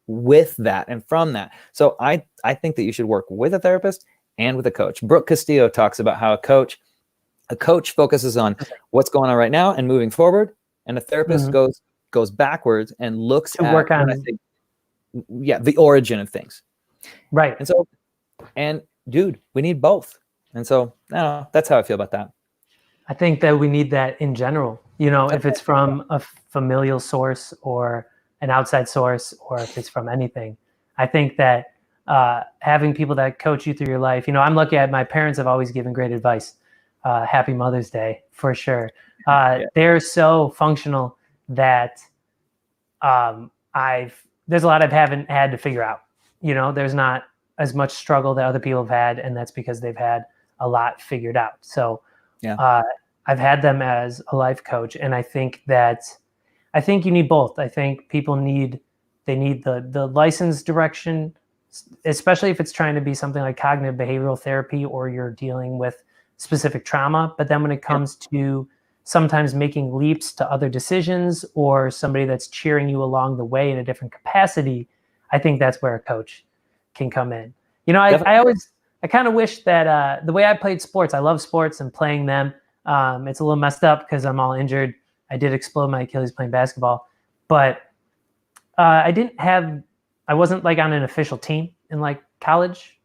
with that and from that. So I think that you should work with a therapist and with a coach. Brooke Castillo talks about how a coach focuses on what's going on right now and moving forward, and a therapist goes backwards and looks to work on the origin of things. Right. And so, dude, we need both. And so, I don't know, that's how I feel about that. I think that we need that in general, if it's from a familial source or an outside source, or if it's from anything. I think that having people that coach you through your life, I'm lucky my parents have always given great advice. Happy Mother's Day, for sure. They're so functional that there's a lot I haven't had to figure out. There's not as much struggle that other people have had, and that's because they've had a lot figured out. So I've had them as a life coach, and I think you need both. I think people need the licensed direction, especially if it's trying to be something like cognitive behavioral therapy or you're dealing with specific trauma. But then when it comes to sometimes making leaps to other decisions or somebody that's cheering you along the way in a different capacity, I think that's where a coach can come in. You know, I kind of wish that the way I played sports, I love sports and playing them. It's a little messed up because I'm all injured. I did explode my Achilles playing basketball, but I wasn't like on an official team in like college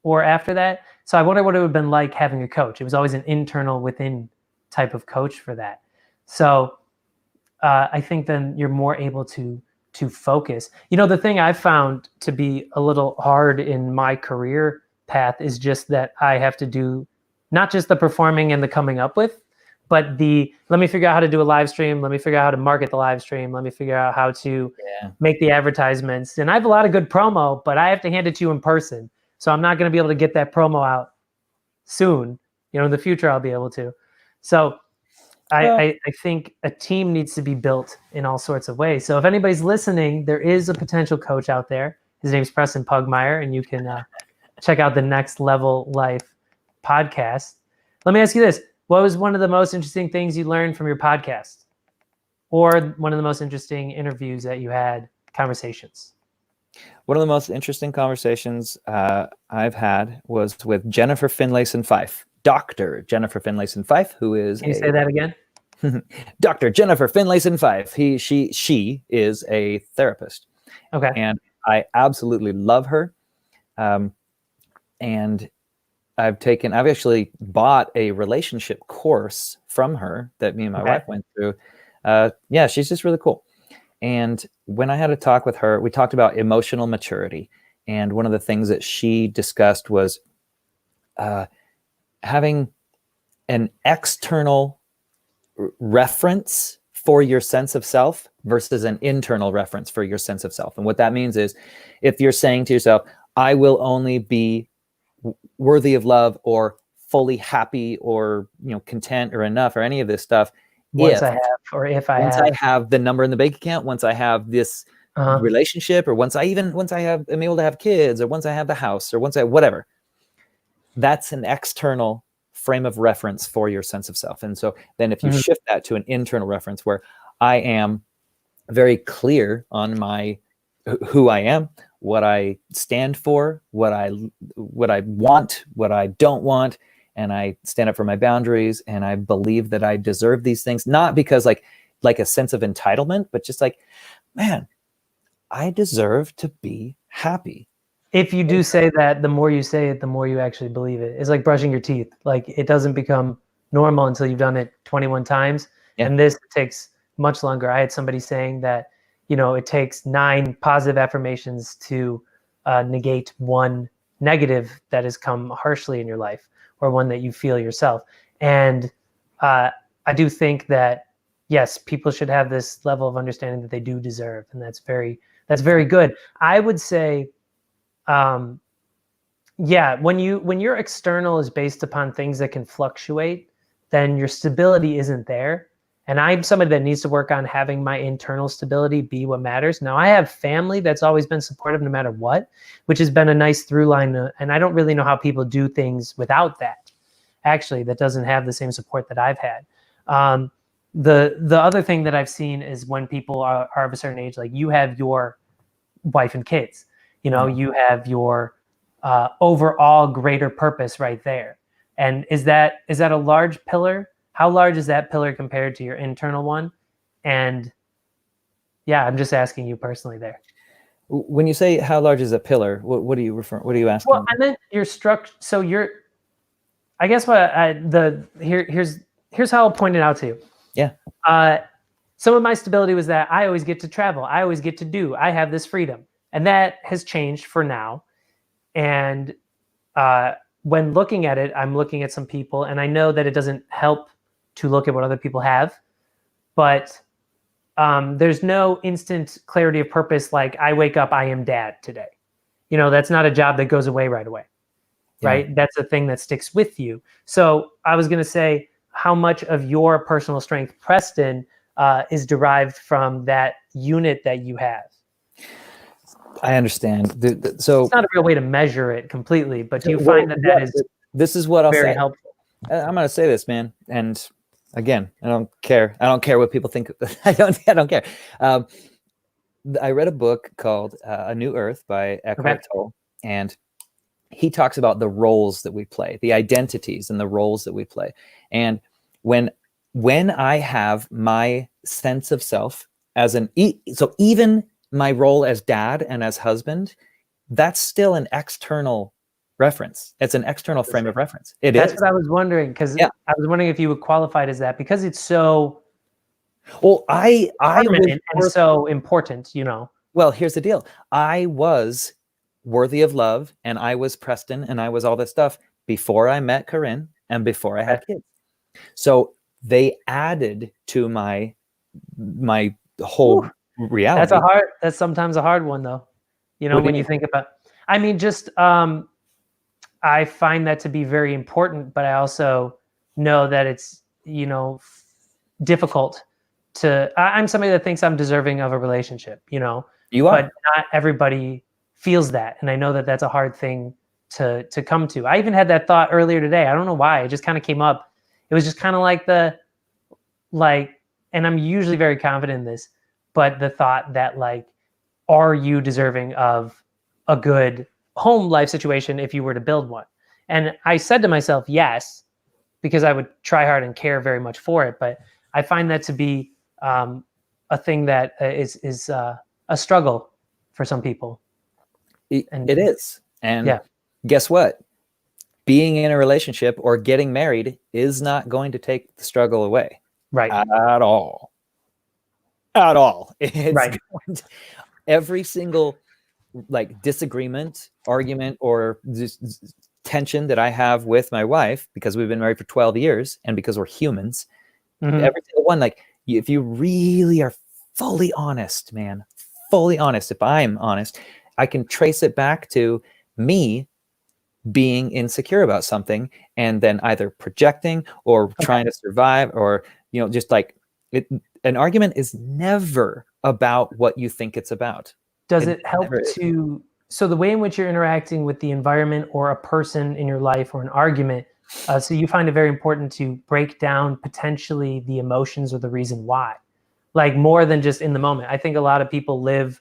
or after that. So I wonder what it would have been like having a coach. It was always an internal within type of coach for that. So I think then you're more able to focus. You know, the thing I've found to be a little hard in my career path is just that I have to do not just the performing and the coming up with, but let me figure out how to do a live stream. Let me figure out how to market the live stream. Let me figure out how to make the advertisements. And I have a lot of good promo, but I have to hand it to you in person. So I'm not going to be able to get that promo out soon. You know, in the future, I'll be able to. So I think a team needs to be built in all sorts of ways. So if anybody's listening, there is a potential coach out there. His name's Preston Pugmire, and you can check out the Next Level Life podcast. Let me ask you this. What was one of the most interesting things you learned from your podcast? Or one of the most interesting interviews that you had, conversations? One of the most interesting conversations I've had was with Jennifer Finlayson-Fife, Dr. Jennifer Finlayson-Fife, who is Can you say that again? Dr. Jennifer Finlayson-Fife. She is a therapist. Okay. And I absolutely love her. And I've actually bought a relationship course from her that me and my wife went through. She's just really cool. And when I had a talk with her, we talked about emotional maturity. And one of the things that she discussed was having an external reference for your sense of self versus an internal reference for your sense of self. And what that means is if you're saying to yourself, I will only be worthy of love or fully happy or, you know, content or enough or any of this stuff, once I have the number in the bank account, once I have this relationship, or once I am able to have kids, or once I have the house, or once whatever, that's an external frame of reference for your sense of self. And so then if you shift that to an internal reference where I am very clear on who I am, what I stand for, what I want, what I don't want, and I stand up for my boundaries, and I believe that I deserve these things, not because like a sense of entitlement, but just like, man, I deserve to be happy. If you do say that, the more you say it, the more you actually believe it. It's like brushing your teeth. Like, it doesn't become normal until you've done it 21 times. Yeah. And this takes much longer. I had somebody saying that, you know, it takes 9 positive affirmations to negate 1 negative that has come harshly in your life, or one that you feel yourself. And I do think that, yes, people should have this level of understanding that they do deserve. And that's very good. I would say, when your external is based upon things that can fluctuate, then your stability isn't there. And I'm somebody that needs to work on having my internal stability be what matters. Now, I have family that's always been supportive no matter what, which has been a nice through line. And I don't really know how people do things without that, actually, that doesn't have the same support that I've had. The other thing that I've seen is when people are of a certain age, like you have your wife and kids, you know, you have your overall greater purpose right there. And is that a large pillar? How large is that pillar compared to your internal one? And yeah, I'm just asking you personally there. When you say how large is a pillar, what are you referring? What are you asking? Well, I meant your structure. So I guess here's how I'll point it out to you. Yeah. Some of my stability was that I always get to travel. I always get to do. I have this freedom, and that has changed for now. And when looking at it, I'm looking at some people, and I know that it doesn't help to look at what other people have, but there's no instant clarity of purpose. Like, I wake up, I am dad today. You know, that's not a job that goes away right away, right? That's a thing that sticks with you. So I was going to say, how much of your personal strength, Preston, is derived from that unit that you have. I understand. So it's not a real way to measure it completely, but do you find that is this is what I'll very say. helpful? I'm going to say this, man. And again, I don't care. I don't care what people think. I don't care. I read a book called A New Earth by Eckhart Tolle, and he talks about the roles that we play, the identities and the roles that we play. And when I have my sense of self as so even my role as dad and as husband, that's still an external reference. It's an external frame of reference. That's what I was wondering, because I was wondering if you would qualify it as that, because it's so permanent and so important, you know. Well, here's the deal. I was worthy of love, and I was Preston, and I was all this stuff before I met Corinne and before I had kids. So they added to my whole reality. That's sometimes a hard one, though. You know, when you think about, I mean, just I find that to be very important, but I also know that it's, you know, difficult to. I'm somebody that thinks I'm deserving of a relationship, you know. You are, but not everybody feels that, and I know that that's a hard thing to come to. I even had that thought earlier today. I don't know why. It just kind of came up. It was just kind of like, and I'm usually very confident in this, but the thought that, like, are you deserving of a good home life situation if you were to build one? And I said to myself, yes, because I would try hard and care very much for it. But I find that to be a thing that is a struggle for some people. It is. And guess what? Being in a relationship or getting married is not going to take the struggle away. Right. At all. At all. It's every single like disagreement, argument, or tension that I have with my wife, because we've been married for 12 years and because we're humans, every single one, like, if you really are fully honest, man, fully honest, if I'm honest, I can trace it back to me being insecure about something and then either projecting or trying to survive, or, you know, just like an argument is never about what you think it's about. Does it help to, so the way in which you're interacting with the environment or a person in your life or an argument, so you find it very important to break down potentially the emotions or the reason why, like more than just in the moment. I think a lot of people live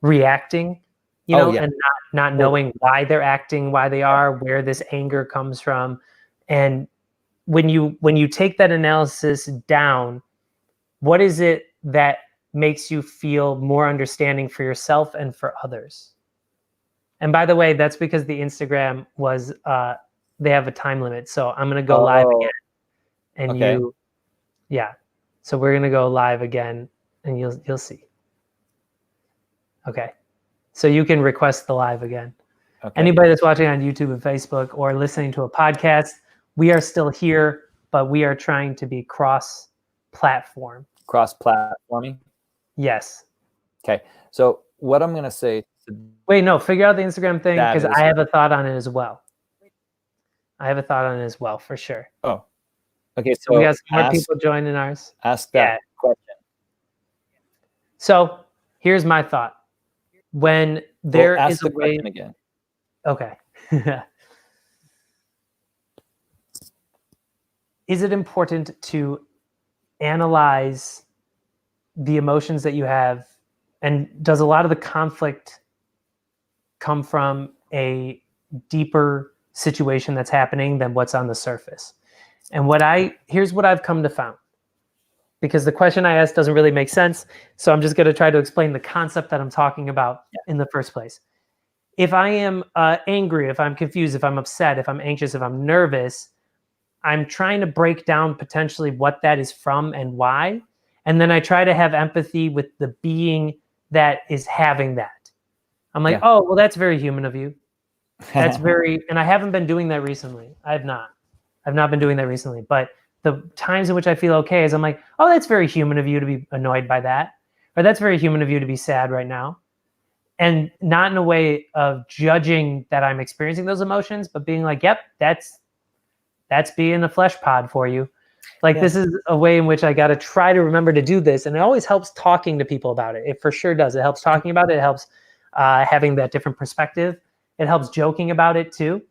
reacting, you know, and not knowing why they're acting, why they are, where this anger comes from. And when you take that analysis down, what is it that makes you feel more understanding for yourself and for others? And by the way, that's because the Instagram was, they have a time limit. So I'm going to go live again. And so we're going to go live again and you'll see. Okay. So you can request the live again. Anybody that's watching on YouTube and Facebook or listening to a podcast, we are still here, but we are trying to be cross-platform. Cross-platforming? Yes. Okay. So what I'm going to say. Wait, no, figure out the Instagram thing, because I have a thought on it as well. For sure. Oh, okay. So we got some more people joining ours. Ask that question. So here's my thought. When there is a way again. Okay. Is it important to analyze the emotions that you have, and does a lot of the conflict come from a deeper situation that's happening than what's on the surface? And here's what I've come to found, because the question I asked doesn't really make sense. So I'm just going to try to explain the concept that I'm talking about in the first place. If I am angry, if I'm confused, if I'm upset, if I'm anxious, if I'm nervous, I'm trying to break down potentially what that is from and why. And then I try to have empathy with the being that is having that. I'm like, oh, well, that's very human of you. That's and I haven't been doing that recently. I've not been doing that recently. But the times in which I feel okay is I'm like, oh, that's very human of you to be annoyed by that. Or that's very human of you to be sad right now. And not in a way of judging that I'm experiencing those emotions, but being like, yep, that's being a flesh pod for you. Like this is a way in which I got to try to remember to do this. And it always helps talking to people about it. It for sure does. It helps talking about it. It helps having that different perspective. It helps joking about it too.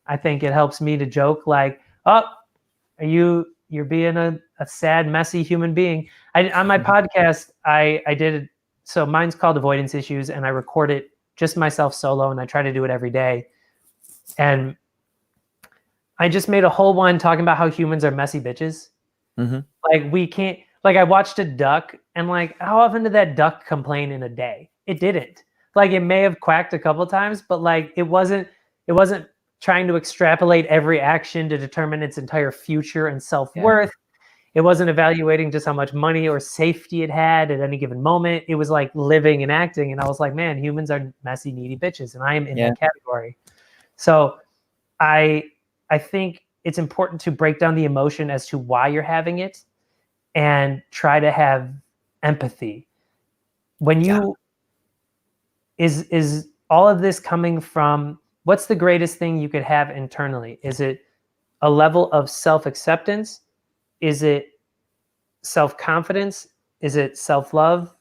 I think it helps me to joke like, oh, you're being a sad, messy human being. On my podcast, I did, so mine's called Avoidance Issues, and I record it just myself solo, and I try to do it every day. And I just made a whole one talking about how humans are messy bitches. Mm-hmm. Like we can't, like I watched a duck, and like how often did that duck complain in a day? It didn't. Like it may have quacked a couple times, but like it wasn't trying to extrapolate every action to determine its entire future and self-worth. It wasn't evaluating just how much money or safety it had at any given moment. It was like living and acting. And I was like, man, humans are messy, needy bitches. And I am in that category. So I think it's important to break down the emotion as to why you're having it and try to have empathy. When you, is all of this coming from, what's the greatest thing you could have internally? Is it a level of self-acceptance? Is it self-confidence? Is it self-love?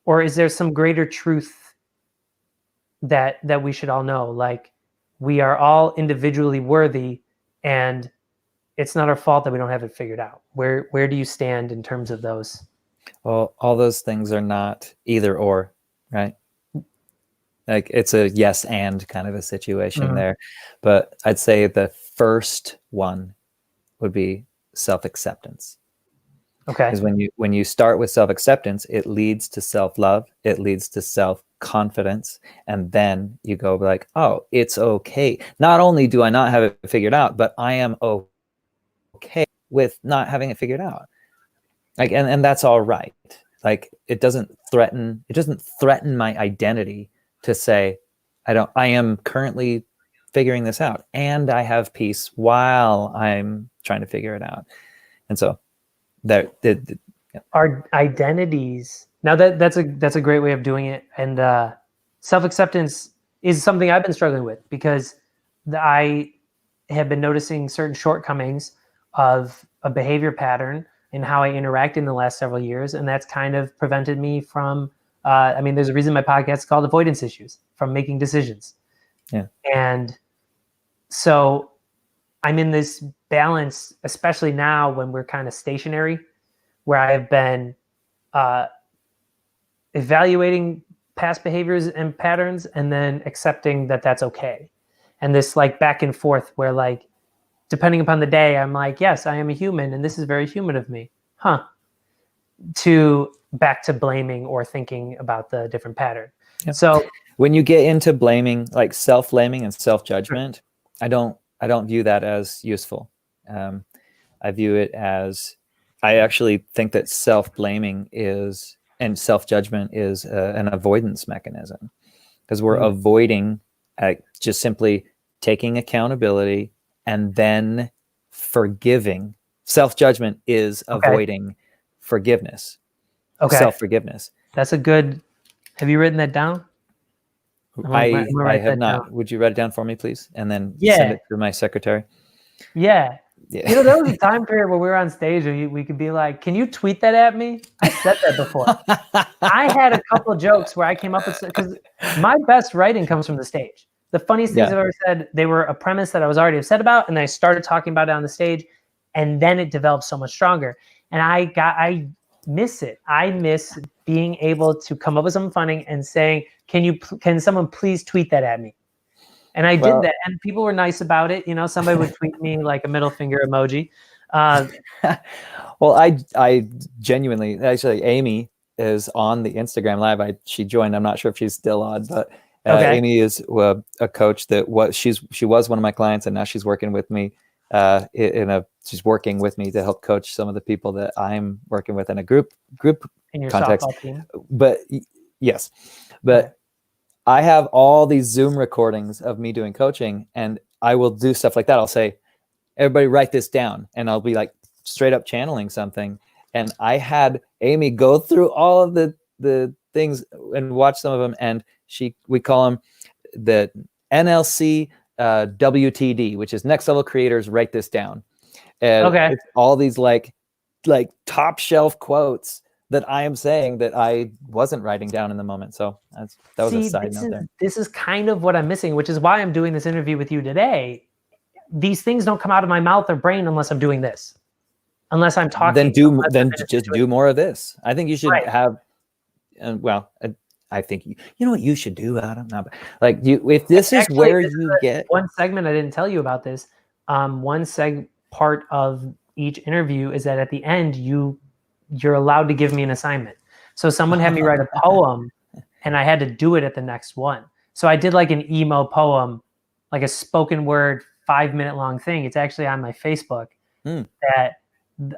Or is there some greater truth that we should all know? Like we are all individually worthy, and it's not our fault that we don't have it figured out. Where do you stand in terms of those? Well, all those things are not either or, right? Like it's a yes and kind of a situation there. But I'd say the first one would be self-acceptance. Okay. Because when you start with self-acceptance, it leads to self-love, it leads to self-confidence, and then you go like, oh, it's okay. Not only do I not have it figured out, but I am okay with not having it figured out. Like and that's all right. Like it doesn't threaten my identity to say I am currently figuring this out and I have peace while I'm trying to figure it out. And so our identities, now that's a great way of doing it. And self-acceptance is something I've been struggling with because I have been noticing certain shortcomings of a behavior pattern in how I interact in the last several years. And that's kind of prevented me from, there's a reason my podcast is called Avoidance Issues, from making decisions. Yeah. And so I'm in this balance, especially now when we're kind of stationary, where I have been evaluating past behaviors and patterns and then accepting that that's okay. And this like back and forth where like, depending upon the day, I'm like, yes, I am a human and this is very human of me. To back to blaming or thinking about the different pattern. Yeah. So when you get into blaming, like self-blaming and self-judgment, I don't view that as useful. I view it as, I actually think that self-blaming is, and self-judgment is an avoidance mechanism, because we're avoiding just simply taking accountability and then forgiving. Self-judgment is avoiding forgiveness. Self-forgiveness. That's a good, have you written that down? I have not. Would you write it down for me, please? And then send it to my secretary. Yeah. You know, there was a time period where we were on stage and we could be like, can you tweet that at me? I said that before. I had a couple of jokes where I came up with, because my best writing comes from the stage. The funniest things I've ever said, they were a premise that I was already upset about, and then I started talking about it on the stage, and then it developed so much stronger. And I miss it. I miss being able to come up with something funny and saying, can someone please tweet that at me? And I did that, and people were nice about it. You know, somebody would tweet me like a middle finger emoji. Well, I genuinely, actually, Amy is on the Instagram Live. She joined. I'm not sure if she's still on, but Amy is a coach that she was one of my clients, and now she's working with me she's working with me to help coach some of the people that I'm working with in a group in your context. Softball team. But yes, but I have all these Zoom recordings of me doing coaching, and I will do stuff like that. I'll say, everybody write this down, and I'll be like straight up channeling something. And I had Amy go through all of the things and watch some of them, and we call them the NLC WTD, which is Next Level Creators Write This Down. And it's all these like top shelf quotes that I am saying that I wasn't writing down in the moment. So that was a side note there. This is kind of what I'm missing, which is why I'm doing this interview with you today. These things don't come out of my mouth or brain unless I'm doing this. Unless I'm talking. Then just do more of this. I think you should have, I think, you know what you should do, Adam? Like if this is where you get. One segment I didn't tell you about this. Part of each interview is that at the end, you're allowed to give me an assignment. So someone had me write a poem and I had to do it at the next one. So I did like an emo poem, like a spoken word, 5-minute long thing. It's actually on my Facebook that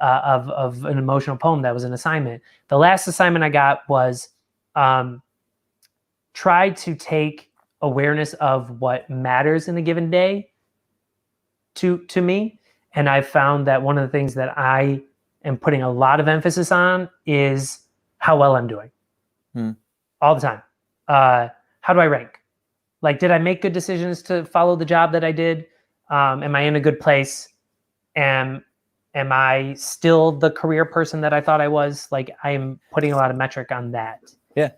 of an emotional poem that was an assignment. The last assignment I got was try to take awareness of what matters in a given day to me. And I found that one of the things that I am putting a lot of emphasis on is how well I'm doing all the time. How do I rank? Like, did I make good decisions to follow the job that I did? Am I in a good place? Am I still the career person that I thought I was? Like, I'm putting a lot of metric on that. Yeah.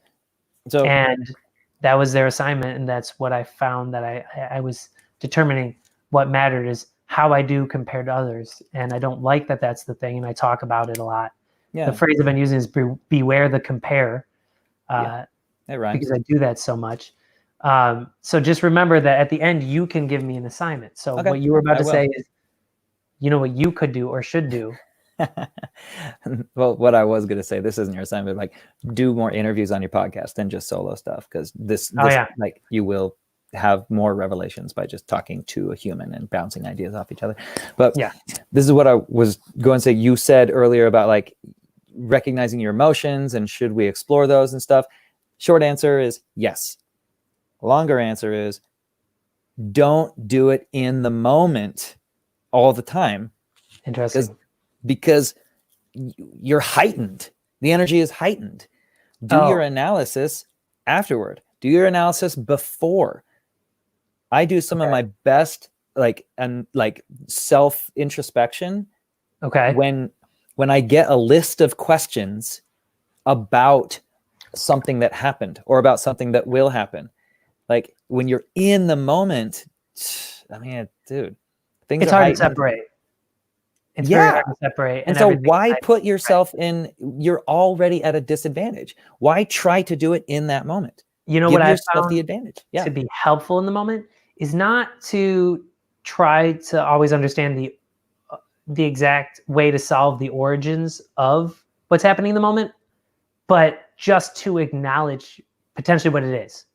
And that was their assignment. And that's what I found that I was determining what mattered is how I do compared to others. And I don't like that that's the thing. And I talk about it a lot. Yeah. The phrase I've been using is beware the compare. It rhymes. Because I do that so much. So just remember that at the end, you can give me an assignment. So what you were about to say is, you know what you could do or should do. Well, what I was going to say, this isn't your assignment, like do more interviews on your podcast than just solo stuff. Because this like you will have more revelations by just talking to a human and bouncing ideas off each other. But this is what I was going to say. You said earlier about like recognizing your emotions and should we explore those and stuff. Short answer is yes. Longer answer is don't do it in the moment all the time. Interesting. Because you're heightened. The energy is heightened. Do your analysis afterward. Do your analysis before. I do some of my best like self introspection. Okay. When I get a list of questions about something that happened or about something that will happen. Like when you're in the moment, I mean, dude, things it's hard to separate. It's very hard to separate. And so why put yourself in, you're already at a disadvantage. Why try to do it in that moment? You know, what I found the advantage to be helpful in the moment is not to try to always understand the exact way to solve the origins of what's happening in the moment, but just to acknowledge potentially what it is.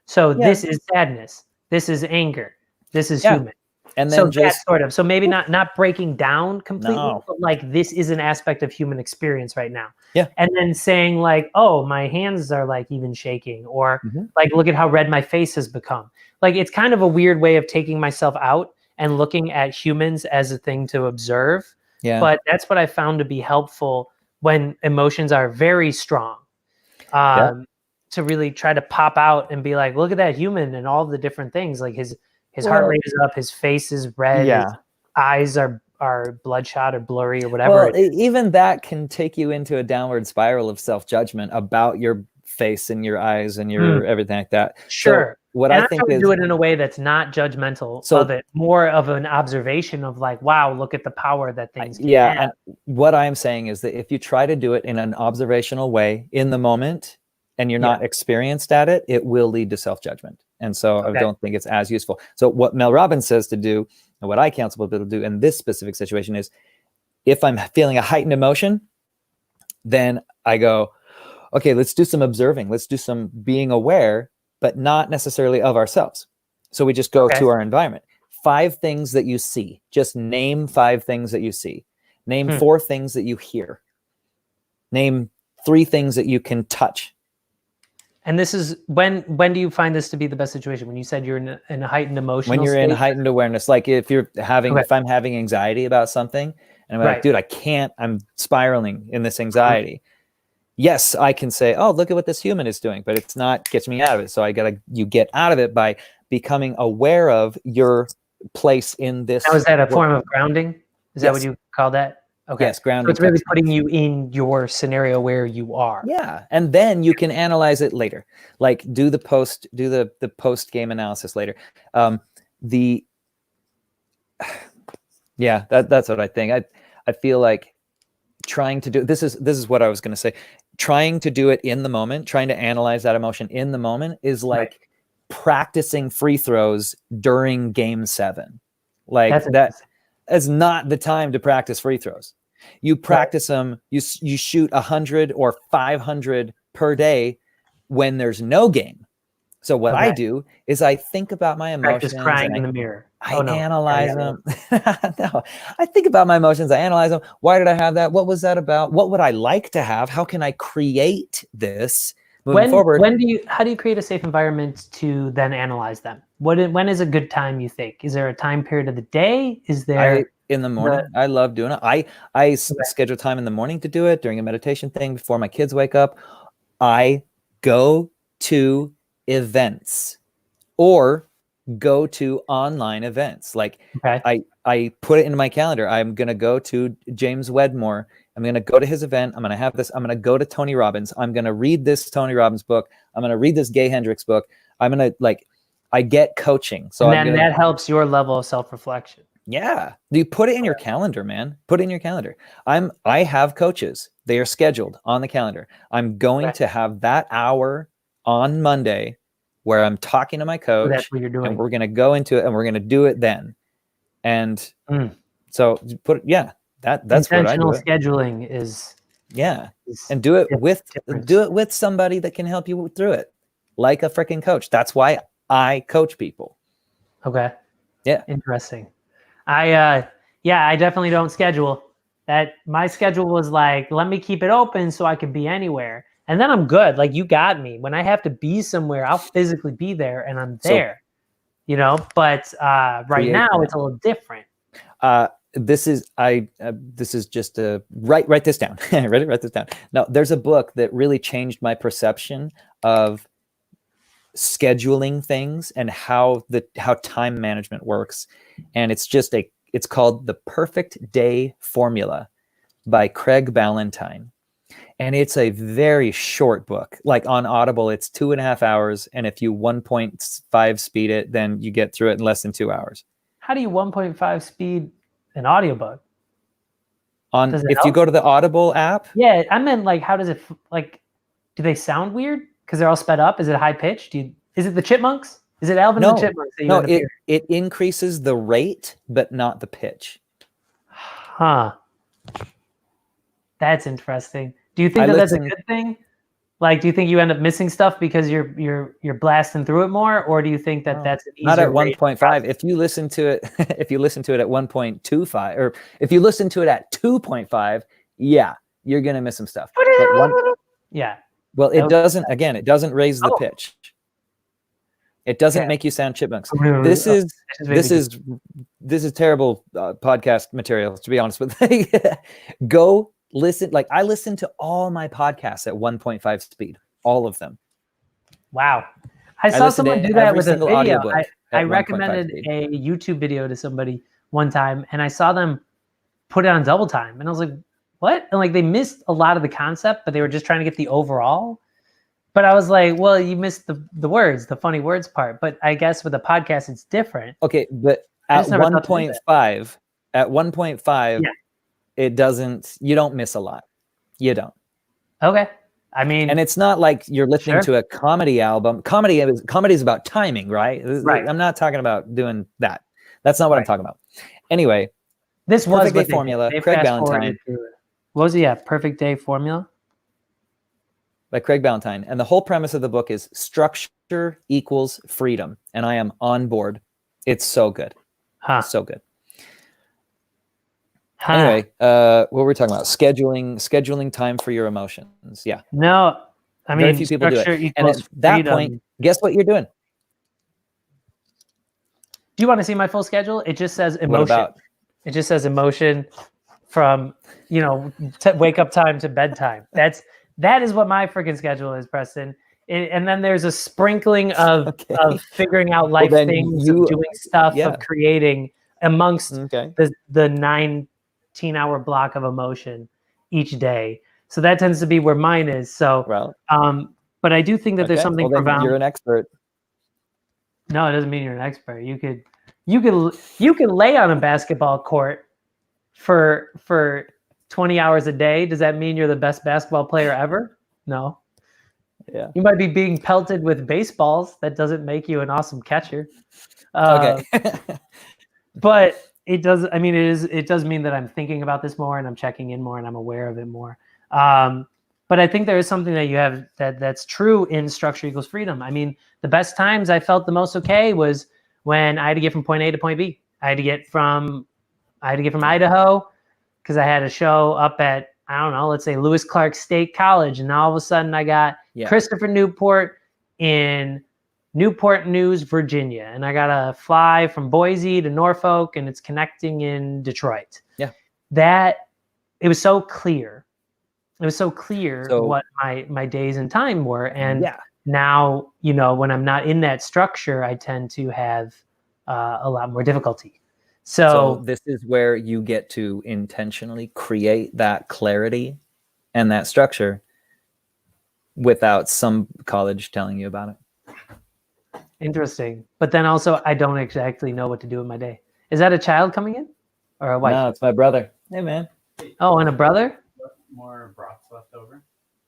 So this is sadness. This is anger. This is human. And then so maybe not breaking down completely, but like this is an aspect of human experience right now. Yeah. And then saying like, oh, my hands are like even shaking, or like, look at how red my face has become. Like, it's kind of a weird way of taking myself out and looking at humans as a thing to observe. Yeah. But that's what I found to be helpful when emotions are very strong. To really try to pop out and be like, look at that human and all the different things. Like his heart rate is up, his face is red, his eyes are bloodshot or blurry or whatever. Well, even that can take you into a downward spiral of self-judgment about your face and your eyes and your everything like that. Sure. So what I think is do it in a way that's not judgmental of it, more of an observation of like, wow, look at the power that things can have. And what I'm saying is that if you try to do it in an observational way in the moment and you're not experienced at it, it will lead to self-judgment. And so I don't think it's as useful. So what Mel Robbins says to do, and what I counsel people to do in this specific situation is, if I'm feeling a heightened emotion, then I go, okay, let's do some observing. Let's do some being aware, but not necessarily of ourselves. So we just go to our environment. 5 things that you see. Just name 5 things that you see. Name 4 things that you hear. Name 3 things that you can touch. And this is when do you find this to be the best situation? When you said you're in a heightened emotional when you're state? in heightened awareness, like if you're having, if I'm having anxiety about something and I'm like, dude, I'm spiraling in this anxiety. Yes, I can say, oh, look at what this human is doing, but it's not gets me out of it. So you get out of it by becoming aware of your place in this. Now, is that a form of grounding? Is that what you call that? Okay. Yes, grounding. So it's really putting you in your scenario where you are. Yeah, and then you can analyze it later. Like do the post game analysis later. Yeah, that's what I think. I feel like trying to do this is what I was going to say. Trying to do it in the moment, trying to analyze that emotion in the moment is like practicing free throws during game 7. Like that is not the time to practice free throws. You practice them, you shoot 100 or 500 per day when there's no game. So what I do is I think about my emotions. Practice crying in the mirror. I analyze them. No, I think about my emotions. I analyze them. Why did I have that? What was that about? What would I like to have? How can I create this moving forward? How do you create a safe environment to then analyze them? When is a good time, you think? Is there a time period of the day? Is there in the morning? I love doing it. I schedule time in the morning to do it during a meditation thing before my kids wake up. I go to events or go to online events. Like I put it into my calendar. I'm going to go to James Wedmore. I'm going to go to his event. I'm going to have this. I'm going to go to Tony Robbins. I'm going to read this Tony Robbins book. I'm going to read this Gay Hendricks book. I'm going to I get coaching. So then that helps your level of self-reflection. Yeah. You put it in your calendar, man. Put it in your calendar. I have coaches. They are scheduled on the calendar. I'm going to have that hour on Monday where I'm talking to my coach. That's what you're doing. And we're going to go into it and we're going to do it then. And so that's what I do. Intentional scheduling is and do it with somebody that can help you through it, like a freaking coach. That's why I coach people. Okay. Yeah. Interesting. I definitely don't schedule. That my schedule was like, let me keep it open so I can be anywhere. And then I'm good. Like you got me. When I have to be somewhere, I'll physically be there and I'm there. But right now it's a little different. This is just write this down. Ready? Write this down. No, there's a book that really changed my perception of scheduling things and how time management works. And it's called The Perfect Day Formula by Craig Ballantyne. And it's a very short book. Like on Audible, it's 2.5 hours. And if you 1.5 speed it, then you get through it in less than 2 hours. How do you 1.5 speed an audiobook? If you go to the Audible app? Yeah, I meant like, how does it, do they sound weird? Because they're all sped up? Is it high pitched? Is it the Chipmunks? Is it Alvin and the Chipmunks? No, it increases the rate, but not the pitch. Huh. That's interesting. Do you think that's a good thing? Like, do you think you end up missing stuff because you're blasting through it more, or do you think that's an easier not at 1.5? If you listen to it, at 1.25, or if you listen to it at 2.5, yeah, you're gonna miss some stuff. Yeah. Well, it doesn't raise the pitch. It doesn't make you sound chipmunks. This is terrible podcast material, to be honest with you. Go listen. Like I listen to all my podcasts at 1.5 speed, all of them. Wow. I saw someone do that with a video. I recommended a YouTube video to somebody one time and I saw them put it on double time and I was like, what? And like they missed a lot of the concept, but they were just trying to get the overall. But I was like, well, you missed the words, the funny words part. But I guess with a podcast, it's different. Okay, but at 1.5, it doesn't, you don't miss a lot. You don't. Okay. I mean, and it's not like you're listening to a comedy album. Comedy is about timing, right? Right. I'm not talking about doing that. That's not what I'm talking about. Anyway, this was Perfect Day Formula, Craig Ballantyne. What was it? Yeah, Perfect Day Formula by Craig Ballantyne. And the whole premise of the book is structure equals freedom. And I am on board. It's so good. So good. Anyway, what were we talking about? Scheduling time for your emotions. Yeah. No, I mean, very few people do it. And at that point, guess what you're doing? Do you want to see my full schedule? It just says emotion. It just says emotion from, wake up time to bedtime. That is what my freaking schedule is, Preston. And then there's a sprinkling of figuring out life things, of doing stuff, of creating amongst the 9 15-hour block of emotion each day. So that tends to be where mine is. So, but I do think that there's something profound. You're an expert. No, it doesn't mean you're an expert. You could lay on a basketball court for 20 hours a day. Does that mean you're the best basketball player ever? No. Yeah. You might be being pelted with baseballs. That doesn't make you an awesome catcher. Okay. But it does. I mean, it does mean that I'm thinking about this more and I'm checking in more and I'm aware of it more. But I think there is something that you have that's true in structure equals freedom. I mean, the best times I felt the most okay was when I had to get from point A to point B. I had to get from Idaho because I had a show up at, I don't know, let's say Lewis Clark State College. And all of a sudden I got Christopher Newport in Newport News, Virginia. And I got to fly from Boise to Norfolk and it's connecting in Detroit. Yeah. It was so clear. It was so clear what my days and time were. And now, when I'm not in that structure, I tend to have a lot more difficulty. So this is where you get to intentionally create that clarity and that structure without some college telling you about it. Interesting. But then also, I don't exactly know what to do with my day. Is that a child coming in or a wife? No, it's my brother. Hey, man. Oh, and a brother? More broths left over?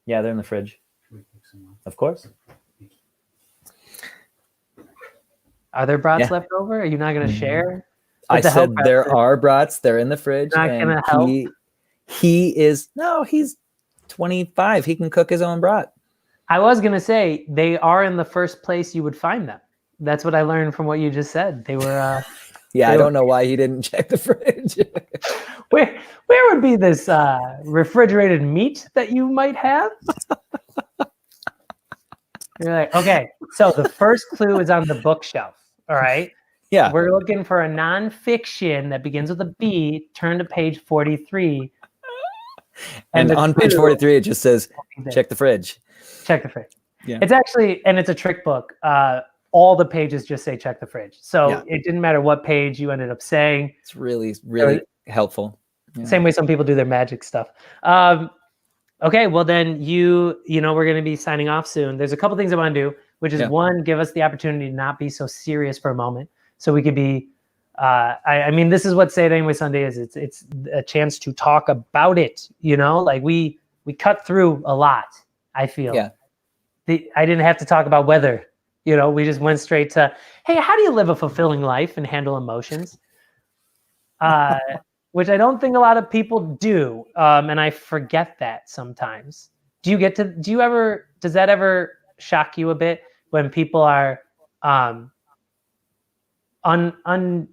Yeah, they're in the fridge. Can we pick some up? Of course. Are there brats left over? Are you not going to share? I said there are brats. They're in the fridge. Not going to help? He's 25. He can cook his own brat. I was going to say they are in the first place you would find them. That's what I learned from what you just said. They were... I don't know why he didn't check the fridge. Where would be this refrigerated meat that you might have? You're like, okay, so the first clue is on the bookshelf. All right. Yeah. We're looking for a nonfiction that begins with a B. Turn to page 43. And on page 43, it just says, check the fridge. Check the fridge. Yeah. It's actually, and it's a trick book. All the pages just say check the fridge. So it didn't matter what page you ended up saying. It's really, really helpful. Yeah. Same way some people do their magic stuff. Okay, well then we're going to be signing off soon. There's a couple things I want to do, which is one, give us the opportunity to not be so serious for a moment. So we could be, I mean, this is what Say It Anyway Sunday is. It's a chance to talk about it. Like we cut through a lot, I feel. Yeah. I didn't have to talk about weather. We just went straight to, hey, how do you live a fulfilling life and handle emotions? Which I don't think a lot of people do. And I forget that sometimes. Does that ever shock you a bit when people are unwilling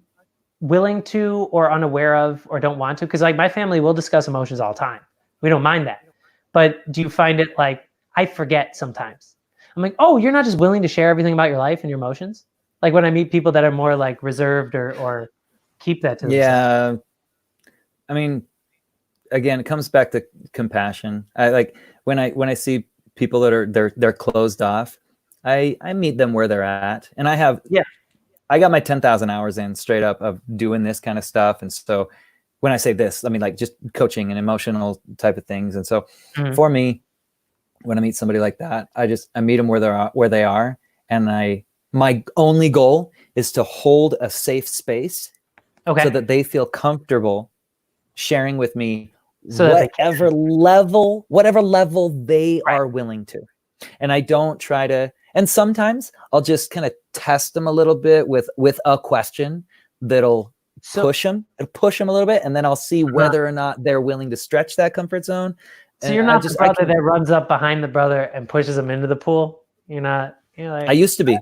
to or unaware of or don't want to? Because like my family will discuss emotions all the time. We don't mind that. But do you find it like, I forget sometimes? I'm like, oh, you're not just willing to share everything about your life and your emotions? Like when I meet people that are more like reserved or keep that to themselves. Yeah. I mean, again, it comes back to compassion. I like when I see people that are they're closed off, I meet them where they're at. And I got my 10,000 hours in straight up of doing this kind of stuff. And so when I say this, I mean like just coaching and emotional type of things. And so for me, when I meet somebody like that, I meet them where they are. And my only goal is to hold a safe space so that they feel comfortable sharing with me whatever level they are willing to. And I don't try to, and sometimes I'll just kind of test them a little bit with a question that'll push them a little bit. And then I'll see whether or not they're willing to stretch that comfort zone. So you're not the brother that runs up behind the brother and pushes him into the pool. You're like, I used to be.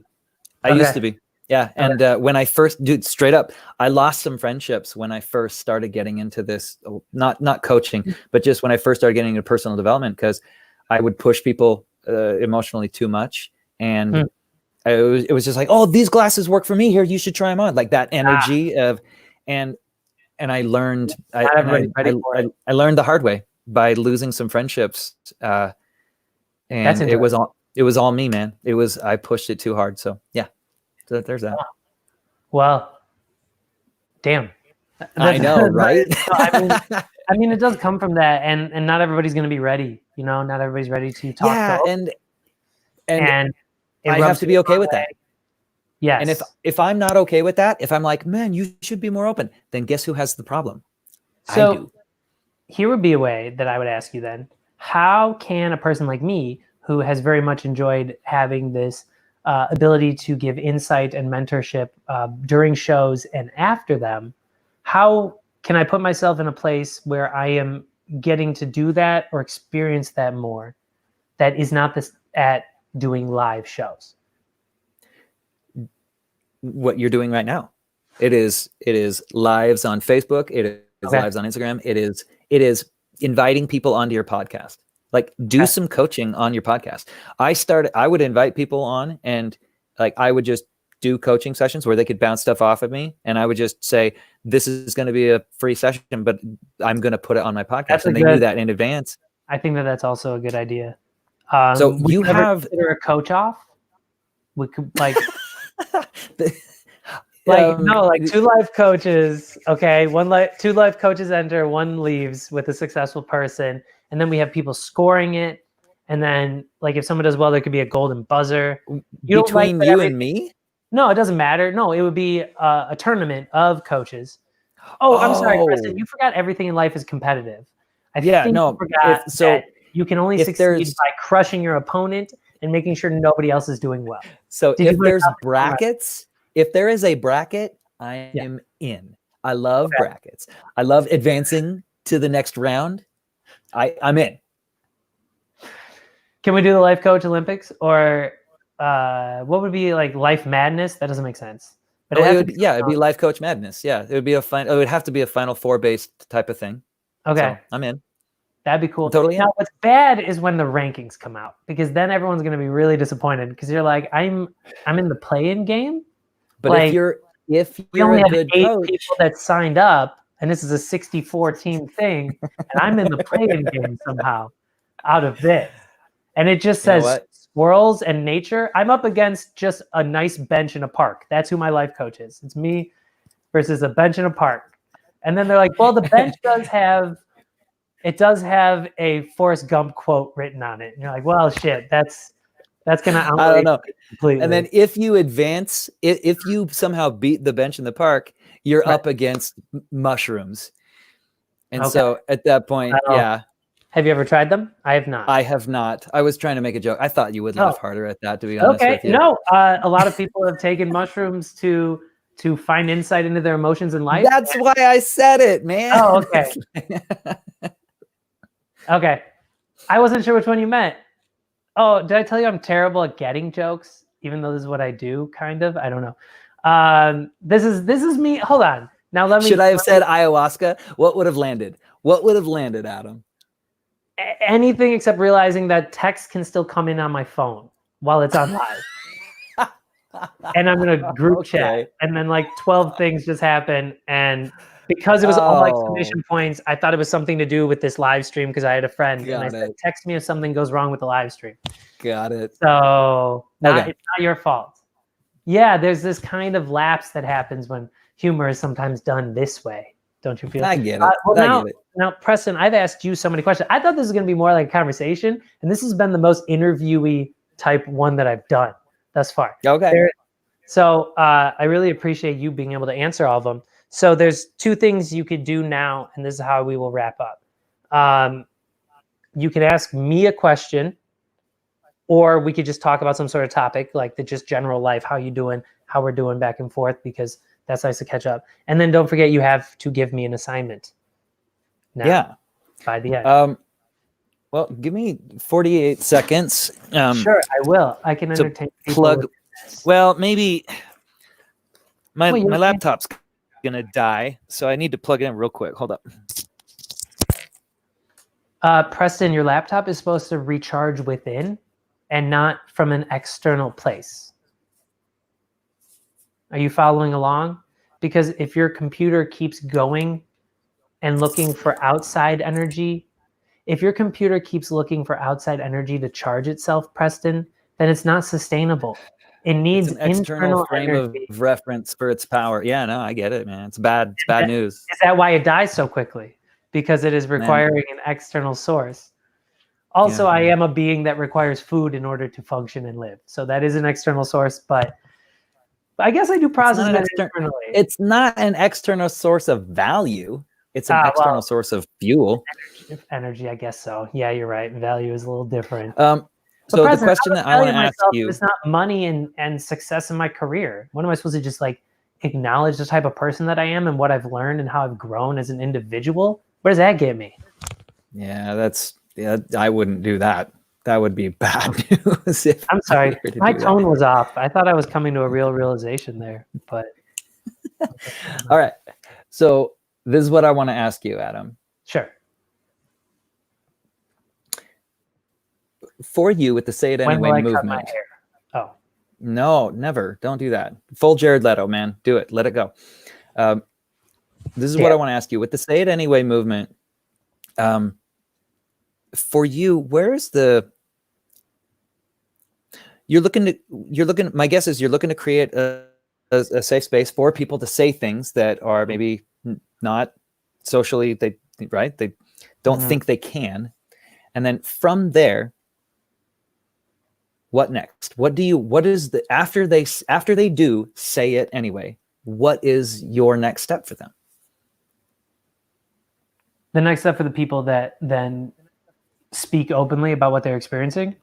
Yeah. And when I first, straight up, I lost some friendships when I first started getting into this, not coaching, but just when I first started getting into personal development, because I would push people emotionally too much. And it was just like, oh, these glasses work for me here. You should try them on. Like that energy of, and I learned, I learned the hard way by losing some friendships. And it was all me, man. I pushed it too hard. So yeah. So there's that. Well, damn. I know, right? I mean, it does come from that, and not everybody's going to be ready. You know, not everybody's ready to talk. Yeah, and it I have to be okay with that. Yes. And if I'm not okay with that, if I'm like, man, you should be more open, then guess who has the problem? So I do. Here would be a way that I would ask you then. How can a person like me, who has very much enjoyed having this ability to give insight and mentorship during shows and after them, how can I put myself in a place where I am getting to do that or experience that more that is not this at doing live shows? What you're doing right now. It is lives on Facebook. It is lives on Instagram. It is inviting people onto your podcast. Like do some coaching on your podcast. I would invite people on, and like I would just do coaching sessions where they could bounce stuff off of me, and I would just say, this is going to be a free session, but I'm going to put it on my podcast. And they knew that in advance. I think that that's also a good idea. So you have a coach off. We could like, like two life coaches. Okay, two life coaches enter, one leaves with a successful person, and then we have people scoring it. And then, like, if someone does well, there could be a golden buzzer. Between you and me? No, it doesn't matter. No, it would be a tournament of coaches. Oh, I'm sorry, Preston. You forgot everything in life is competitive. I think you forgot that you can only succeed by crushing your opponent and making sure nobody else is doing well. So if there's brackets, if there is a bracket, I am in. I love brackets. I love advancing to the next round. I'm in. Can we do the Life Coach Olympics, or what would be like Life Madness? That doesn't make sense. But it'd be Life Coach Madness. Yeah, it would be it would have to be a Final Four based type of thing. Okay, so I'm in. That'd be cool. Totally. Now, what's bad is when the rankings come out, because then everyone's going to be really disappointed because you're like, I'm in the play-in game. But like, if you're we only have 8 coach, people that signed up, and this is a 64 team thing, and I'm in the play-in game somehow out of this. And it just says squirrels and nature. I'm up against just a nice bench in a park. That's who my life coach is. It's me versus a bench in a park. And then they're like, well, the bench does have a Forrest Gump quote written on it. And you're like, well, shit, that's going to I don't know. Completely. And then if you advance, if you somehow beat the bench in the park, you're up against mushrooms. And so at that point, Have you ever tried them? I have not. I have not. I was trying to make a joke. I thought you would laugh harder at that, to be honest with you. No, a lot of people have taken mushrooms to find insight into their emotions in life. That's why I said it, man. Oh, okay. Okay. I wasn't sure which one you meant. Oh, did I tell you I'm terrible at getting jokes, even though this is what I do, kind of? I don't know. This is me. Hold on. Now let me. Should I have said ayahuasca? What would have landed? What would have landed, Adam? Anything except realizing that text can still come in on my phone while it's on live. And I'm in a group chat, and then like 12 things just happen. And because it was all like submission points, I thought it was something to do with this live stream because I had a friend and I said, text me if something goes wrong with the live stream. Got it. So it's not your fault. Yeah, there's this kind of lapse that happens when humor is sometimes done this way. Don't you feel? I get it. Now, Preston, I've asked you so many questions. I thought this was going to be more like a conversation, and this has been the most interviewee type one that I've done thus far. Okay. So I really appreciate you being able to answer all of them. So there's 2 things you could do now, and this is how we will wrap up. You could ask me a question, or we could just talk about some sort of topic, like the just general life, how you doing, how we're doing back and forth, because that's nice to catch up. And then don't forget, you have to give me an assignment. Now, by the end. Well, give me 48 seconds. Sure, I will. I can entertain people. Well, maybe my laptop's gonna die, so I need to plug it in real quick. Hold up. Preston, your laptop is supposed to recharge within and not from an external place. Are you following along? Because if your computer keeps going and looking for outside energy, if your computer keeps looking for outside energy to charge itself, Preston, then it's not sustainable. It needs It's an external frame energy. of reference for its power. Yeah, no, I get it, man. It's bad news. Is that why it dies so quickly? Because it is requiring an external source. Also, I am a being that requires food in order to function and live. So that is an external source, but I guess I do process that internally. It's not an external source of value. It's an external source of fuel. Energy, I guess so. Yeah, you're right. Value is a little different. So the question that I want to ask you is not money and success in my career. When am I supposed to just like acknowledge the type of person that I am and what I've learned and how I've grown as an individual? Where does that get me? Yeah, I wouldn't do that. That would be bad news. I'm sorry. My tone was off. I thought I was coming to a real realization there, but. All right. So this is what I want to ask you, Adam. Sure. For you with the Say It Anyway movement. Cut my hair? Oh. No, never. Don't do that. Full Jared Leto, man. Do it. Let it go. This is what I want to ask you with the Say It Anyway movement. For you, where's my guess is you're looking to create a safe space for people to say things that are maybe not socially, they don't think they can. And then from there, what next? After they do say it anyway, what is your next step for them? The next step for the people that then speak openly about what they're experiencing.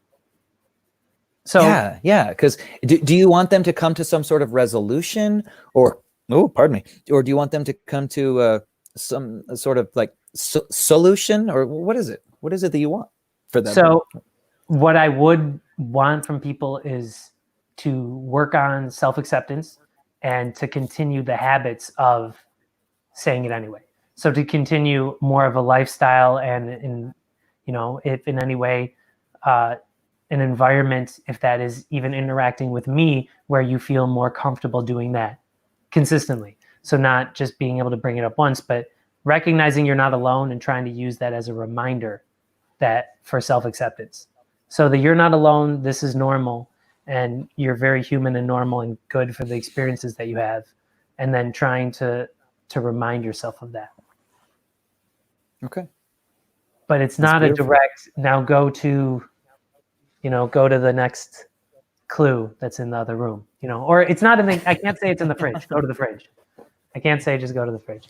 So yeah. Because do you want them to come to some sort of resolution, or or do you want them to come to some sort of like solution, or what is it? What is it that you want for them? So what I would want from people is to work on self-acceptance and to continue the habits of saying it anyway. So to continue more of a lifestyle and if in any way an environment, if that is even interacting with me, where you feel more comfortable doing that consistently. So not just being able to bring it up once, but recognizing you're not alone and trying to use that as a reminder that for self-acceptance. So that you're not alone, this is normal, and you're very human and normal and good for the experiences that you have. And then trying to remind yourself of that. Okay. But it's not a direct, now go to the next clue that's in the other room, or it's not in the, I can't say it's in the fridge, go to the fridge. I can't say just go to the fridge.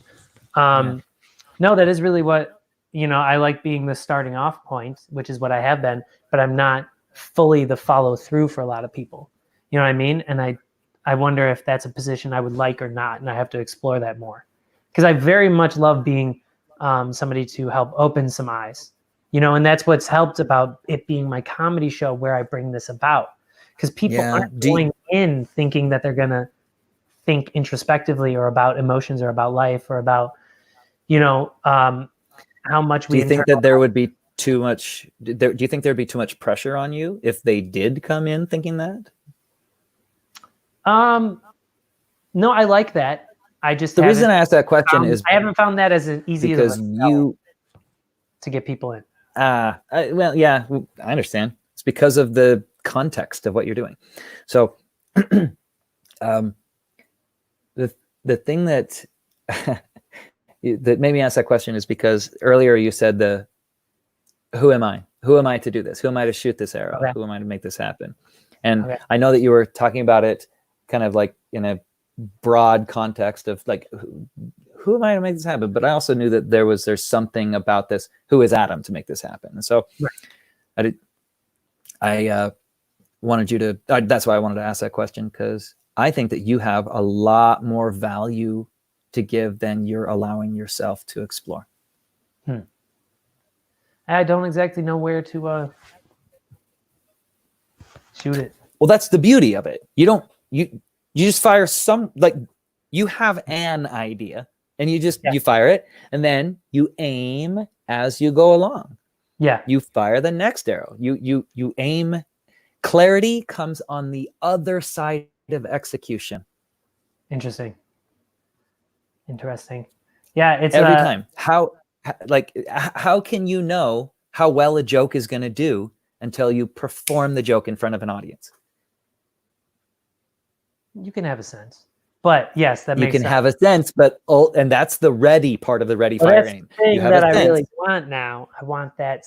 No, that is really what, I like being the starting off point, which is what I have been, but I'm not fully the follow through for a lot of people. You know what I mean? And I wonder if that's a position I would like or not. And I have to explore that more, because I very much love being somebody to help open some eyes, and that's what's helped about it being my comedy show where I bring this about, because people aren't going in thinking that they're going to think introspectively or about emotions or about life or about, how much we. Do you think that there would be too much? Do you think there'd be too much pressure on you if they did come in thinking that? No, I like that. I just the reason I asked that question is I haven't found that as easy because to get people in. Well, yeah, I understand. It's because of the context of what you're doing. So, the thing that that made me ask that question is because earlier you said who am I? Who am I to do this? Who am I to shoot this arrow? Okay. Who am I to make this happen? And I know that you were talking about it kind of like in a broad context of like, who am I to make this happen? But I also knew that there's something about this. Who is Adam to make this happen? And so I wanted you to, that's why I wanted to ask that question, because I think that you have a lot more value to give than you're allowing yourself to explore. I don't exactly know where to shoot it. Well, that's the beauty of it. You just fire you have an idea and you fire it, and then you aim as you go along. Yeah. You fire the next arrow. You aim. Clarity comes on the other side of execution. Interesting. Yeah, it's every time. How can you know how well a joke is going to do until you perform the joke in front of an audience? you can have a sense. But yes, that You makes can sense. have a sense, but and that's the ready part of the ready, Well, fire, that's aim. the thing You have that a I sense. really want now. I want that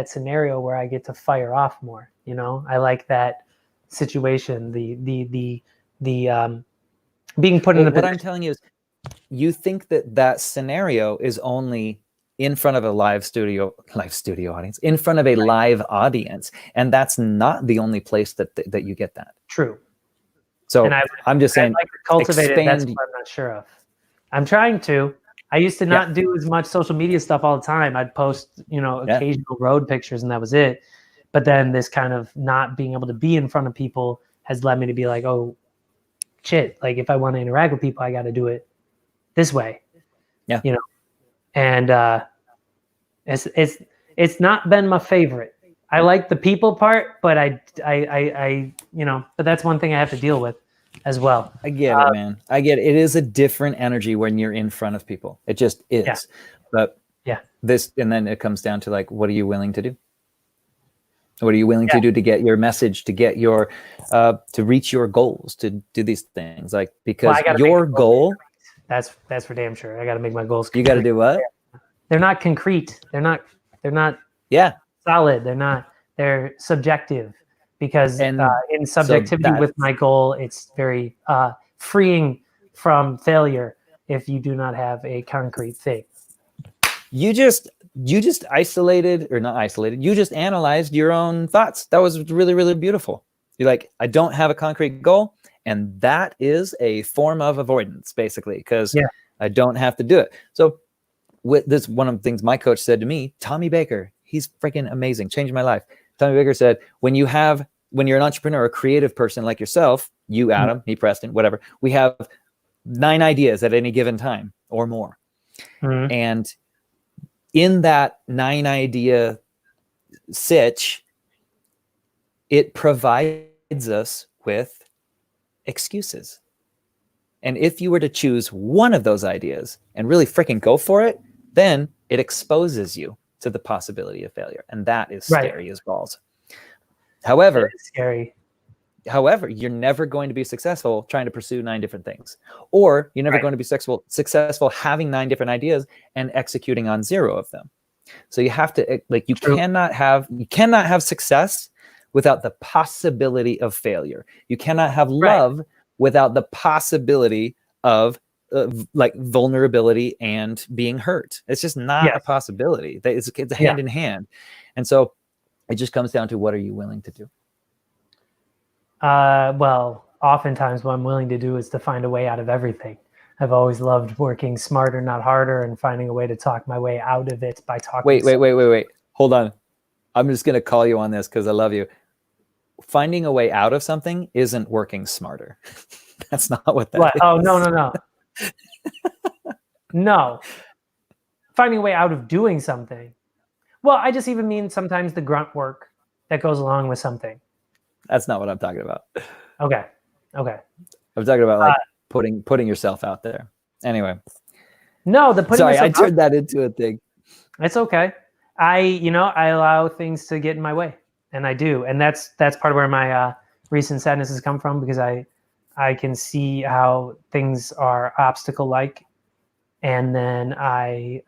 scenario where I get to fire off more. You know, I like that situation. The being put in a What position. I'm telling you is, you think that scenario is only in front of a live studio audience, in front of a live audience, and that's not the only place that you get that. True. So And I'm just saying, I'd like to cultivate it. That's expand. what I'm not sure of. I'm trying to. I used to not do as much social media stuff all the time. I'd post, occasional road pictures, and that was it. But then this kind of not being able to be in front of people has led me to be like, oh, shit. Like if I want to interact with people, I got to do it this way. Yeah. And it's not been my favorite. I like the people part, but but that's one thing I have to deal with as well. I get it, man. I get it. It is a different energy when you're in front of people. It just is. Yeah. But yeah, and then it comes down to like, what are you willing to do? What are you willing to do to get your message, to get your, to reach your goals, to do these things? Like, because your goal. That's for damn sure. I got to make my goals. You got to do what? They're not concrete. They're not Yeah. solid. They're subjective, because in subjectivity with my goal, it's very freeing from failure if you do not have a concrete thing. You just isolated, or not isolated. You just analyzed your own thoughts. That was really, really beautiful. You're like, I don't have a concrete goal. And that is a form of avoidance, basically, because I don't have to do it. So with this, one of the things my coach said to me, Tommy Baker, he's freaking amazing, changed my life. Tommy Baker said, when you're an entrepreneur, a creative person like yourself, you, Adam, me, Preston, whatever, we have 9 ideas at any given time or more. Mm-hmm. And in that 9 idea sitch, it provides us with excuses. And if you were to choose one of those ideas and really freaking go for it, then it exposes you to the possibility of failure. And that is scary as balls. However, scary. However, you're never going to be successful trying to pursue 9 different things, or you're never going to be successful having 9 different ideas and executing on 0 of them. So you have to, like, you cannot have success without the possibility of failure. You cannot have love without the possibility of like vulnerability and being hurt. It's just not a possibility. It's a hand in hand. And so it just comes down to, what are you willing to do? Well, oftentimes what I'm willing to do is to find a way out of everything. I've always loved working smarter, not harder, and finding a way to talk my way out of it by talking. Wait. Hold on. I'm just going to call you on this because I love you. Finding a way out of something isn't working smarter. That's not what that is. Oh, no. No. Finding a way out of doing something. Well, I just even mean sometimes the grunt work that goes along with something. That's not what I'm talking about. Okay. I'm talking about like putting yourself out there. Anyway. No, the putting Sorry, I turned that into a thing. It's okay. I allow things to get in my way, and I do. And that's part of where my recent sadness has come from, because I can see how things are obstacle-like, and then I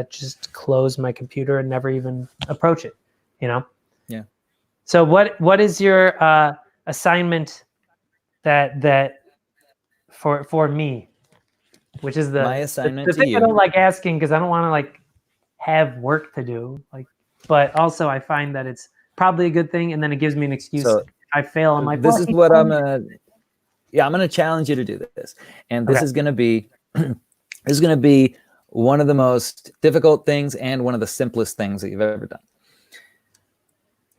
just close my computer and never even approach it, Yeah. So what is your assignment that for me, which is my assignment the to thing you? I don't like asking, because I don't want to like have work to do, but also I find that it's probably a good thing, and then it gives me an excuse. So if I fail, I'm like, this is what I'm gonna challenge you to do this, and this is gonna be one of the most difficult things and one of the simplest things that you've ever done.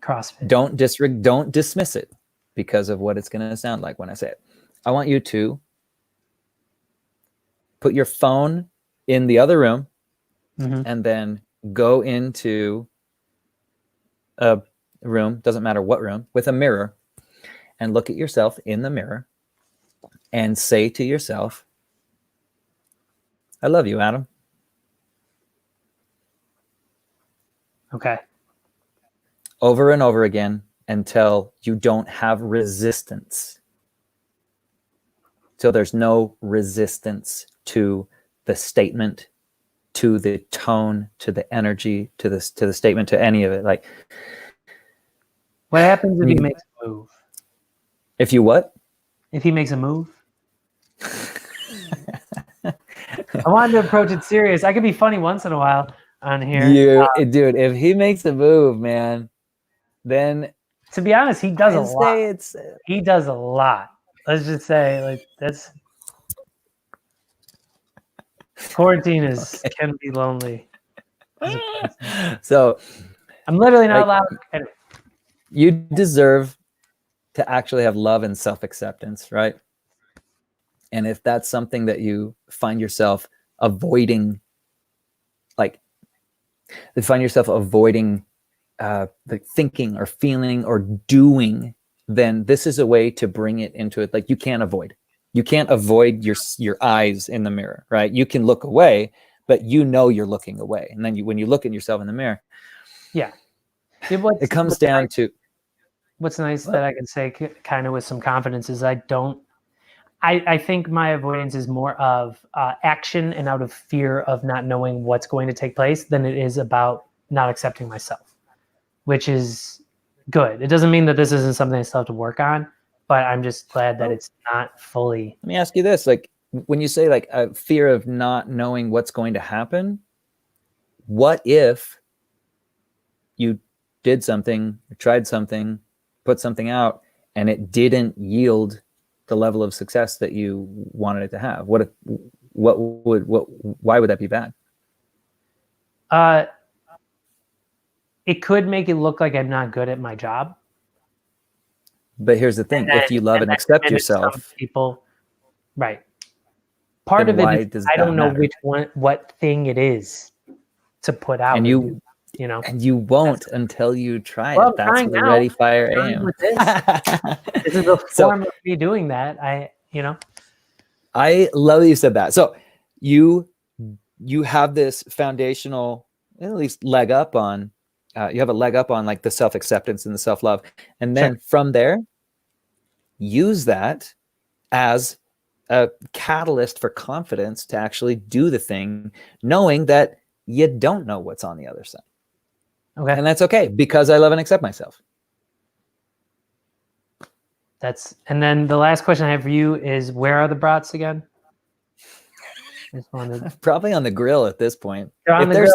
CrossFit. Don't dismiss it because of what it's going to sound like when I say it. I want you to put your phone in the other room, and then go into a room, doesn't matter what room, with a mirror, and look at yourself in the mirror and say to yourself, I love you, Adam. Okay. Over and over again until you don't have resistance till there's no resistance to the statement, to the tone, to the energy, to the statement, to any of it. Like, what happens if he makes a move? If you what? If he makes a move? I wanted to approach it serious. I could be funny once in a while on here. Dude, if he makes a move, man, then to be honest, he does a lot. He does a lot. Let's just say, like, that's quarantine can be lonely. So I'm literally not allowed. You deserve to actually have love and self-acceptance, right? And if that's something that you find yourself avoiding, like the thinking or feeling or doing, then this is a way to bring it into it. Like, you can't avoid your eyes in the mirror, right? You can look away, but you know you're looking away. And then when you look at yourself in the mirror, it comes down to what's nice that I can say kind of with some confidence is I think my avoidance is more of action and out of fear of not knowing what's going to take place than it is about not accepting myself, which is good. It doesn't mean that this isn't something I still have to work on, but I'm just glad that it's not fully. Let me ask you this. Like, when you say like a fear of not knowing what's going to happen, what if you did something, tried something, put something out, and it didn't yield the level of success that you wanted it to have? Why would that be bad? It could make it look like I'm not good at my job. But here's the thing: if you love and accept yourself, people, right? Part of it is I don't know what thing it is to put out, and you won't until you try it. That's the ready, fire, aim. This is a form of me doing that. I love that you said that. So you have this foundational, at least leg up on. You have a leg up on like the self-acceptance and the self-love, and then from there, use that as a catalyst for confidence to actually do the thing, knowing that you don't know what's on the other side. Okay. And that's okay, because I love and accept myself. And then the last question I have for you is, where are the brats again? Probably on the grill at this point. If they're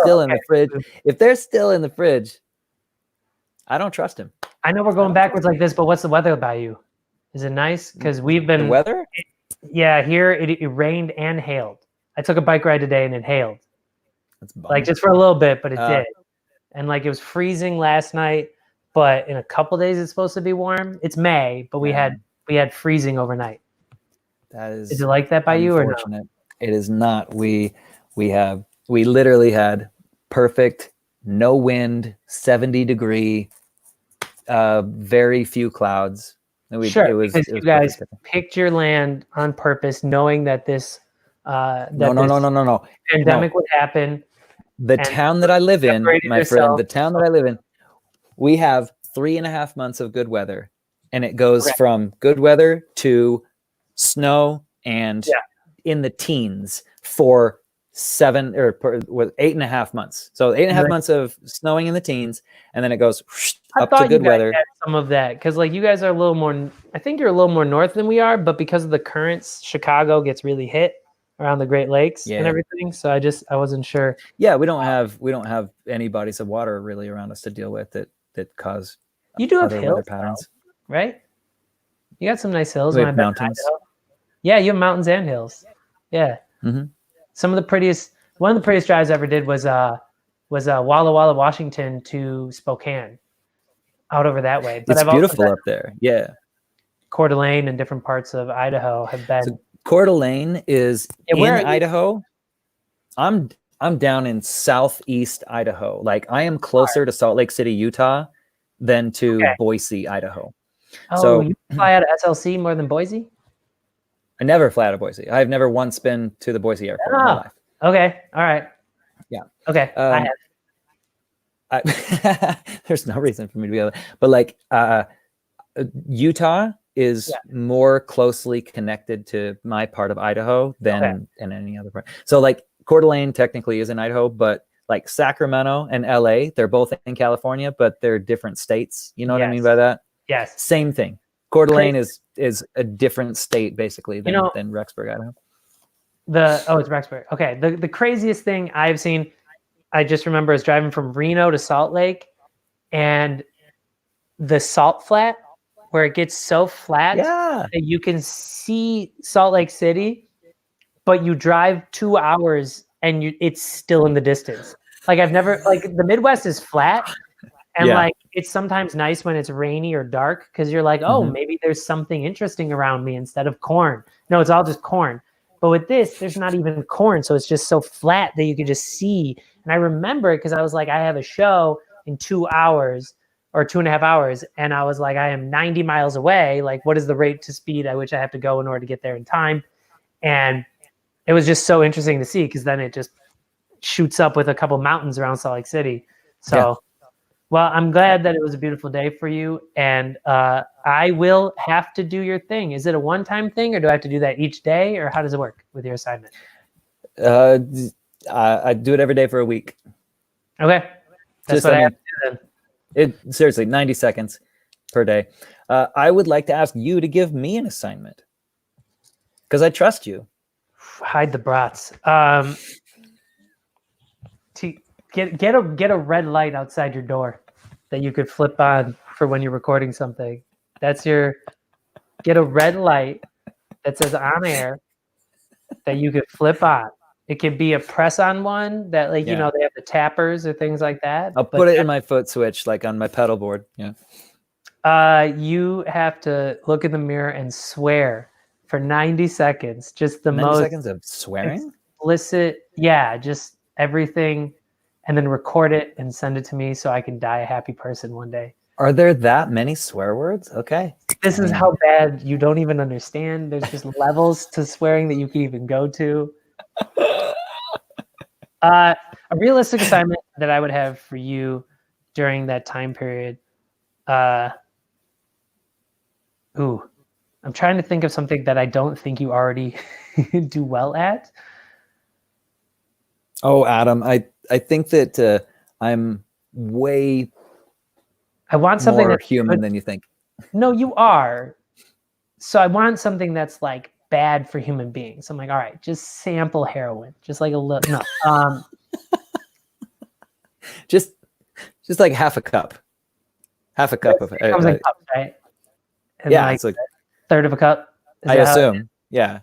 still in the fridge, I don't trust him. I know we're going backwards like this, but what's the weather by you? Is it nice? Because we've been... The weather? Yeah, here it rained and hailed. I took a bike ride today and it hailed. That's bummed. Like just for a little bit, but it did. And like it was freezing last night, but in a couple days it's supposed to be warm. It's May, but we had freezing overnight. Is it like that by you or no? It is not. We literally had perfect, no wind, 70-degree, very few clouds. Because you guys picked your land on purpose, knowing that this pandemic would happen. The town that I live in, my friend, the town that I live in, we have 3.5 months of good weather, and it goes from good weather to snow and in the teens for 8.5 months. So 8.5 months of snowing in the teens, and then it goes up to good weather. Some of that, because like you guys are a little more, I think you're a little more north than we are, but because of the currents, Chicago gets really hit around the Great Lakes and everything. So I wasn't sure. Yeah, we don't have any bodies of water really around us to deal with that cause. You do have hills, patterns, right? You got some nice hills. We have mountains. Yeah, you have mountains and hills. Yeah. Mm-hmm. One of the prettiest drives I ever did was Walla Walla, Washington to Spokane, out over that way. But it's beautiful up there. Yeah. Coeur d'Alene and different parts of Idaho have been. So Coeur d'Alene is in Idaho. I'm down in southeast Idaho. Like I am closer to Salt Lake City, Utah, than to Boise, Idaho. Oh, so you fly out of SLC more than Boise? I never fly out of Boise. I've never once been to the Boise airport in my life. Okay. All right. Yeah. Okay. I have. There's no reason for me to be able to, but like Utah is more closely connected to my part of Idaho than in any other part. So like Coeur d'Alene technically is in Idaho, but like Sacramento and LA, they're both in California, but they're different states. You know what I mean by that? Yes. Same thing. Coeur d'Alene is a different state basically than Rexburg, Idaho. It's Rexburg. Okay. The craziest thing I've seen, I just remember is driving from Reno to Salt Lake, and the salt flat where it gets so flat that you can see Salt Lake City, but you drive 2 hours and it's still in the distance. Like I've never, like the Midwest is flat, and like it's sometimes nice when it's rainy or dark because you're like, oh, maybe there's something interesting around me instead of corn. No, it's all just corn. But with this, there's not even corn, so it's just so flat that you can just see. And I remember it because I was like, I have a show in 2 hours or 2.5 hours, and I was like, I am 90 miles away. Like, what is the rate to speed at which I have to go in order to get there in time? And it was just so interesting to see because then it just shoots up with a couple mountains around Salt Lake City. So, well, I'm glad that it was a beautiful day for you, and I will have to do your thing. Is it a one-time thing, or do I have to do that each day, or how does it work with your assignment? I do it every day for a week. Okay. That's what I have to do then. Seriously, 90 seconds per day. I would like to ask you to give me an assignment because I trust you. Hide the brats. Get a red light outside your door that you could flip on for when you're recording something. Get a red light that says on air that you could flip on. It could be a press-on one that, like, you know, they have the tappers or things like that. I'll put it in my foot switch, like on my pedal board. Yeah. You have to look in the mirror and swear for 90 seconds. Just the 90 most seconds of swearing? Explicit. Yeah, just everything. And then record it and send it to me so I can die a happy person one day. Are there that many swear words? Okay. This is how bad you don't even understand. There's just levels to swearing that you can even go to. A realistic assignment that I would have for you during that time period. I'm trying to think of something that I don't think you already do well at. Oh, Adam, I think that I'm way I want something more that's human than you think. No, you are. So I want something that's like bad for human beings. I'm like, all right, just sample heroin, just like a little. No, just like half a cup of it. Comes in cups, right? And yeah, like it's like a third of a cup. I assume. Yeah.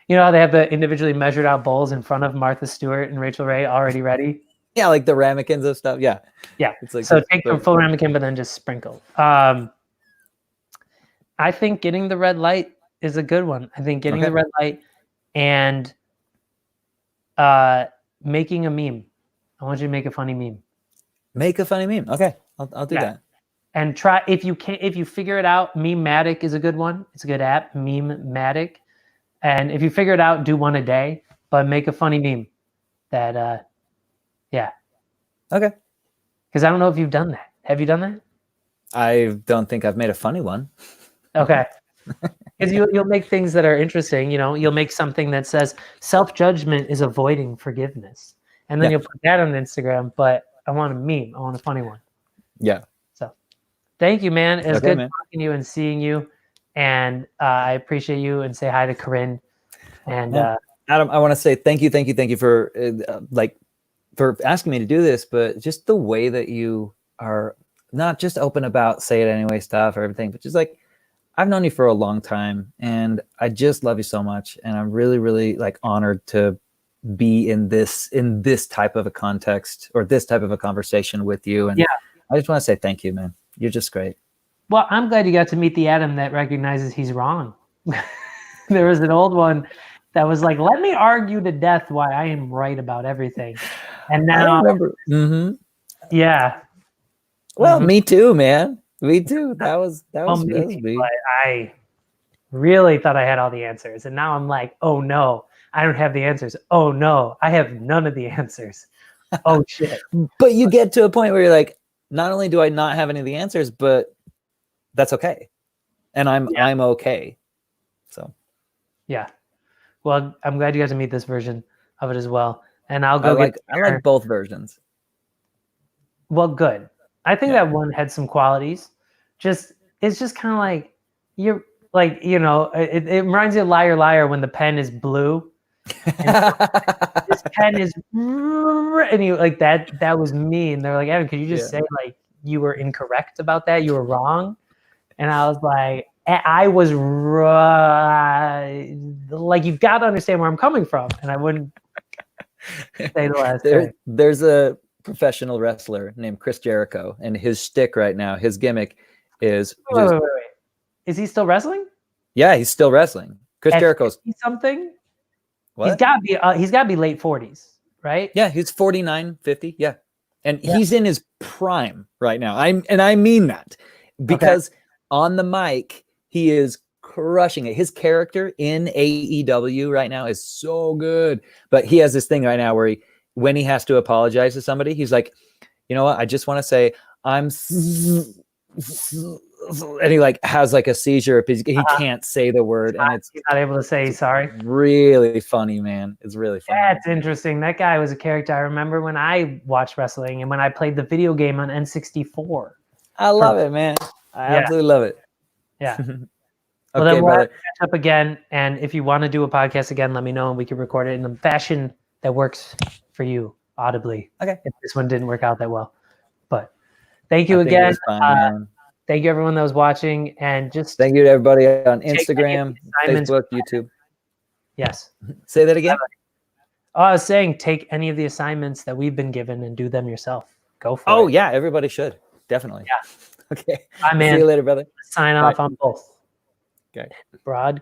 You know how they have the individually measured out bowls in front of Martha Stewart and Rachel Ray already ready? Yeah, like the ramekins of stuff. Yeah. Yeah. It's like so take the full ramekin, but then just sprinkle. I think getting the red light is a good one. I think getting the red light and making a meme. I want you to make a funny meme. Make a funny meme. Okay, I'll do that. And try if you figure it out. Meme-matic is a good one. It's a good app. Meme-matic. And if you figure it out, do one a day. But make a funny meme. That Okay. Because I don't know if you've done that. Have you done that? I don't think I've made a funny one. Okay. Because you'll make things that are interesting. You know, you'll make something that says self-judgment is avoiding forgiveness. And then you'll put that on Instagram. But I want a meme. I want a funny one. Yeah. So thank you, man. It was good man. talking to you and seeing you. And I appreciate you, and say hi to Corinne. And Adam, I want to say thank you for for asking me to do this, but just the way that you are not just open about Say It Anyway stuff or everything, but just like, I've known you for a long time and I just love you so much. And I'm really, really like honored to be in this type of a context or this type of a conversation with you. And I just want to say thank you, man. You're just great. Well, I'm glad you got to meet the Adam that recognizes he's wrong. There was an old one that was like, let me argue to death why I am right about everything. And now, I remember. Mm-hmm. Yeah. Well, me too, man. Me too. That was me. I really thought I had all the answers. And now I'm like, oh no, I don't have the answers. Oh no, I have none of the answers. Oh shit. But you get to a point where you're like, not only do I not have any of the answers, but that's okay. and I'm okay. So yeah. Well, I'm glad you got to meet this version of it as well. And I'll I go like both versions. Well, good. I think that one had some qualities. It's just kind of like you're like, it reminds you of Liar Liar when the pen is blue. And this pen is and you like that was me. And they're like, Evan, could you just say like you were incorrect about that? You were wrong. And I was like, I was right. Like, you've got to understand where I'm coming from. And I wouldn't say the last thing. There's a professional wrestler named Chris Jericho, and his shtick right now, his gimmick is Wait. Is he still wrestling? Yeah, he's still wrestling. Chris Jericho's something. What? He's got to be late 40s, right? Yeah, he's 49, 50. Yeah. And he's in his prime right now. I mean that because on the mic, he is crushing it. His character in AEW right now is so good. But he has this thing right now where when he has to apologize to somebody, he's like, you know what? I just want to say and he like has like a seizure. He can't say the word, and he's not able to say sorry. Really funny, man. It's really funny. That's interesting. That guy was a character I remember when I watched wrestling and when I played the video game on N64. I love it, man. I absolutely love it. Yeah. Okay, Well, then we'll brother. catch up again, and if you want to do a podcast again, let me know, and we can record it in the fashion that works for you audibly. Okay. If this one didn't work out that well, but thank you again. Fine, thank you everyone that was watching, and just thank you to everybody on Instagram, Facebook, YouTube. Yes. Say that again. Oh, I was saying, take any of the assignments that we've been given and do them yourself. Go for it. Oh yeah, everybody should definitely. Yeah. Okay. Bye, man. See you later, brother. Sign off on both. Okay. Broadcast.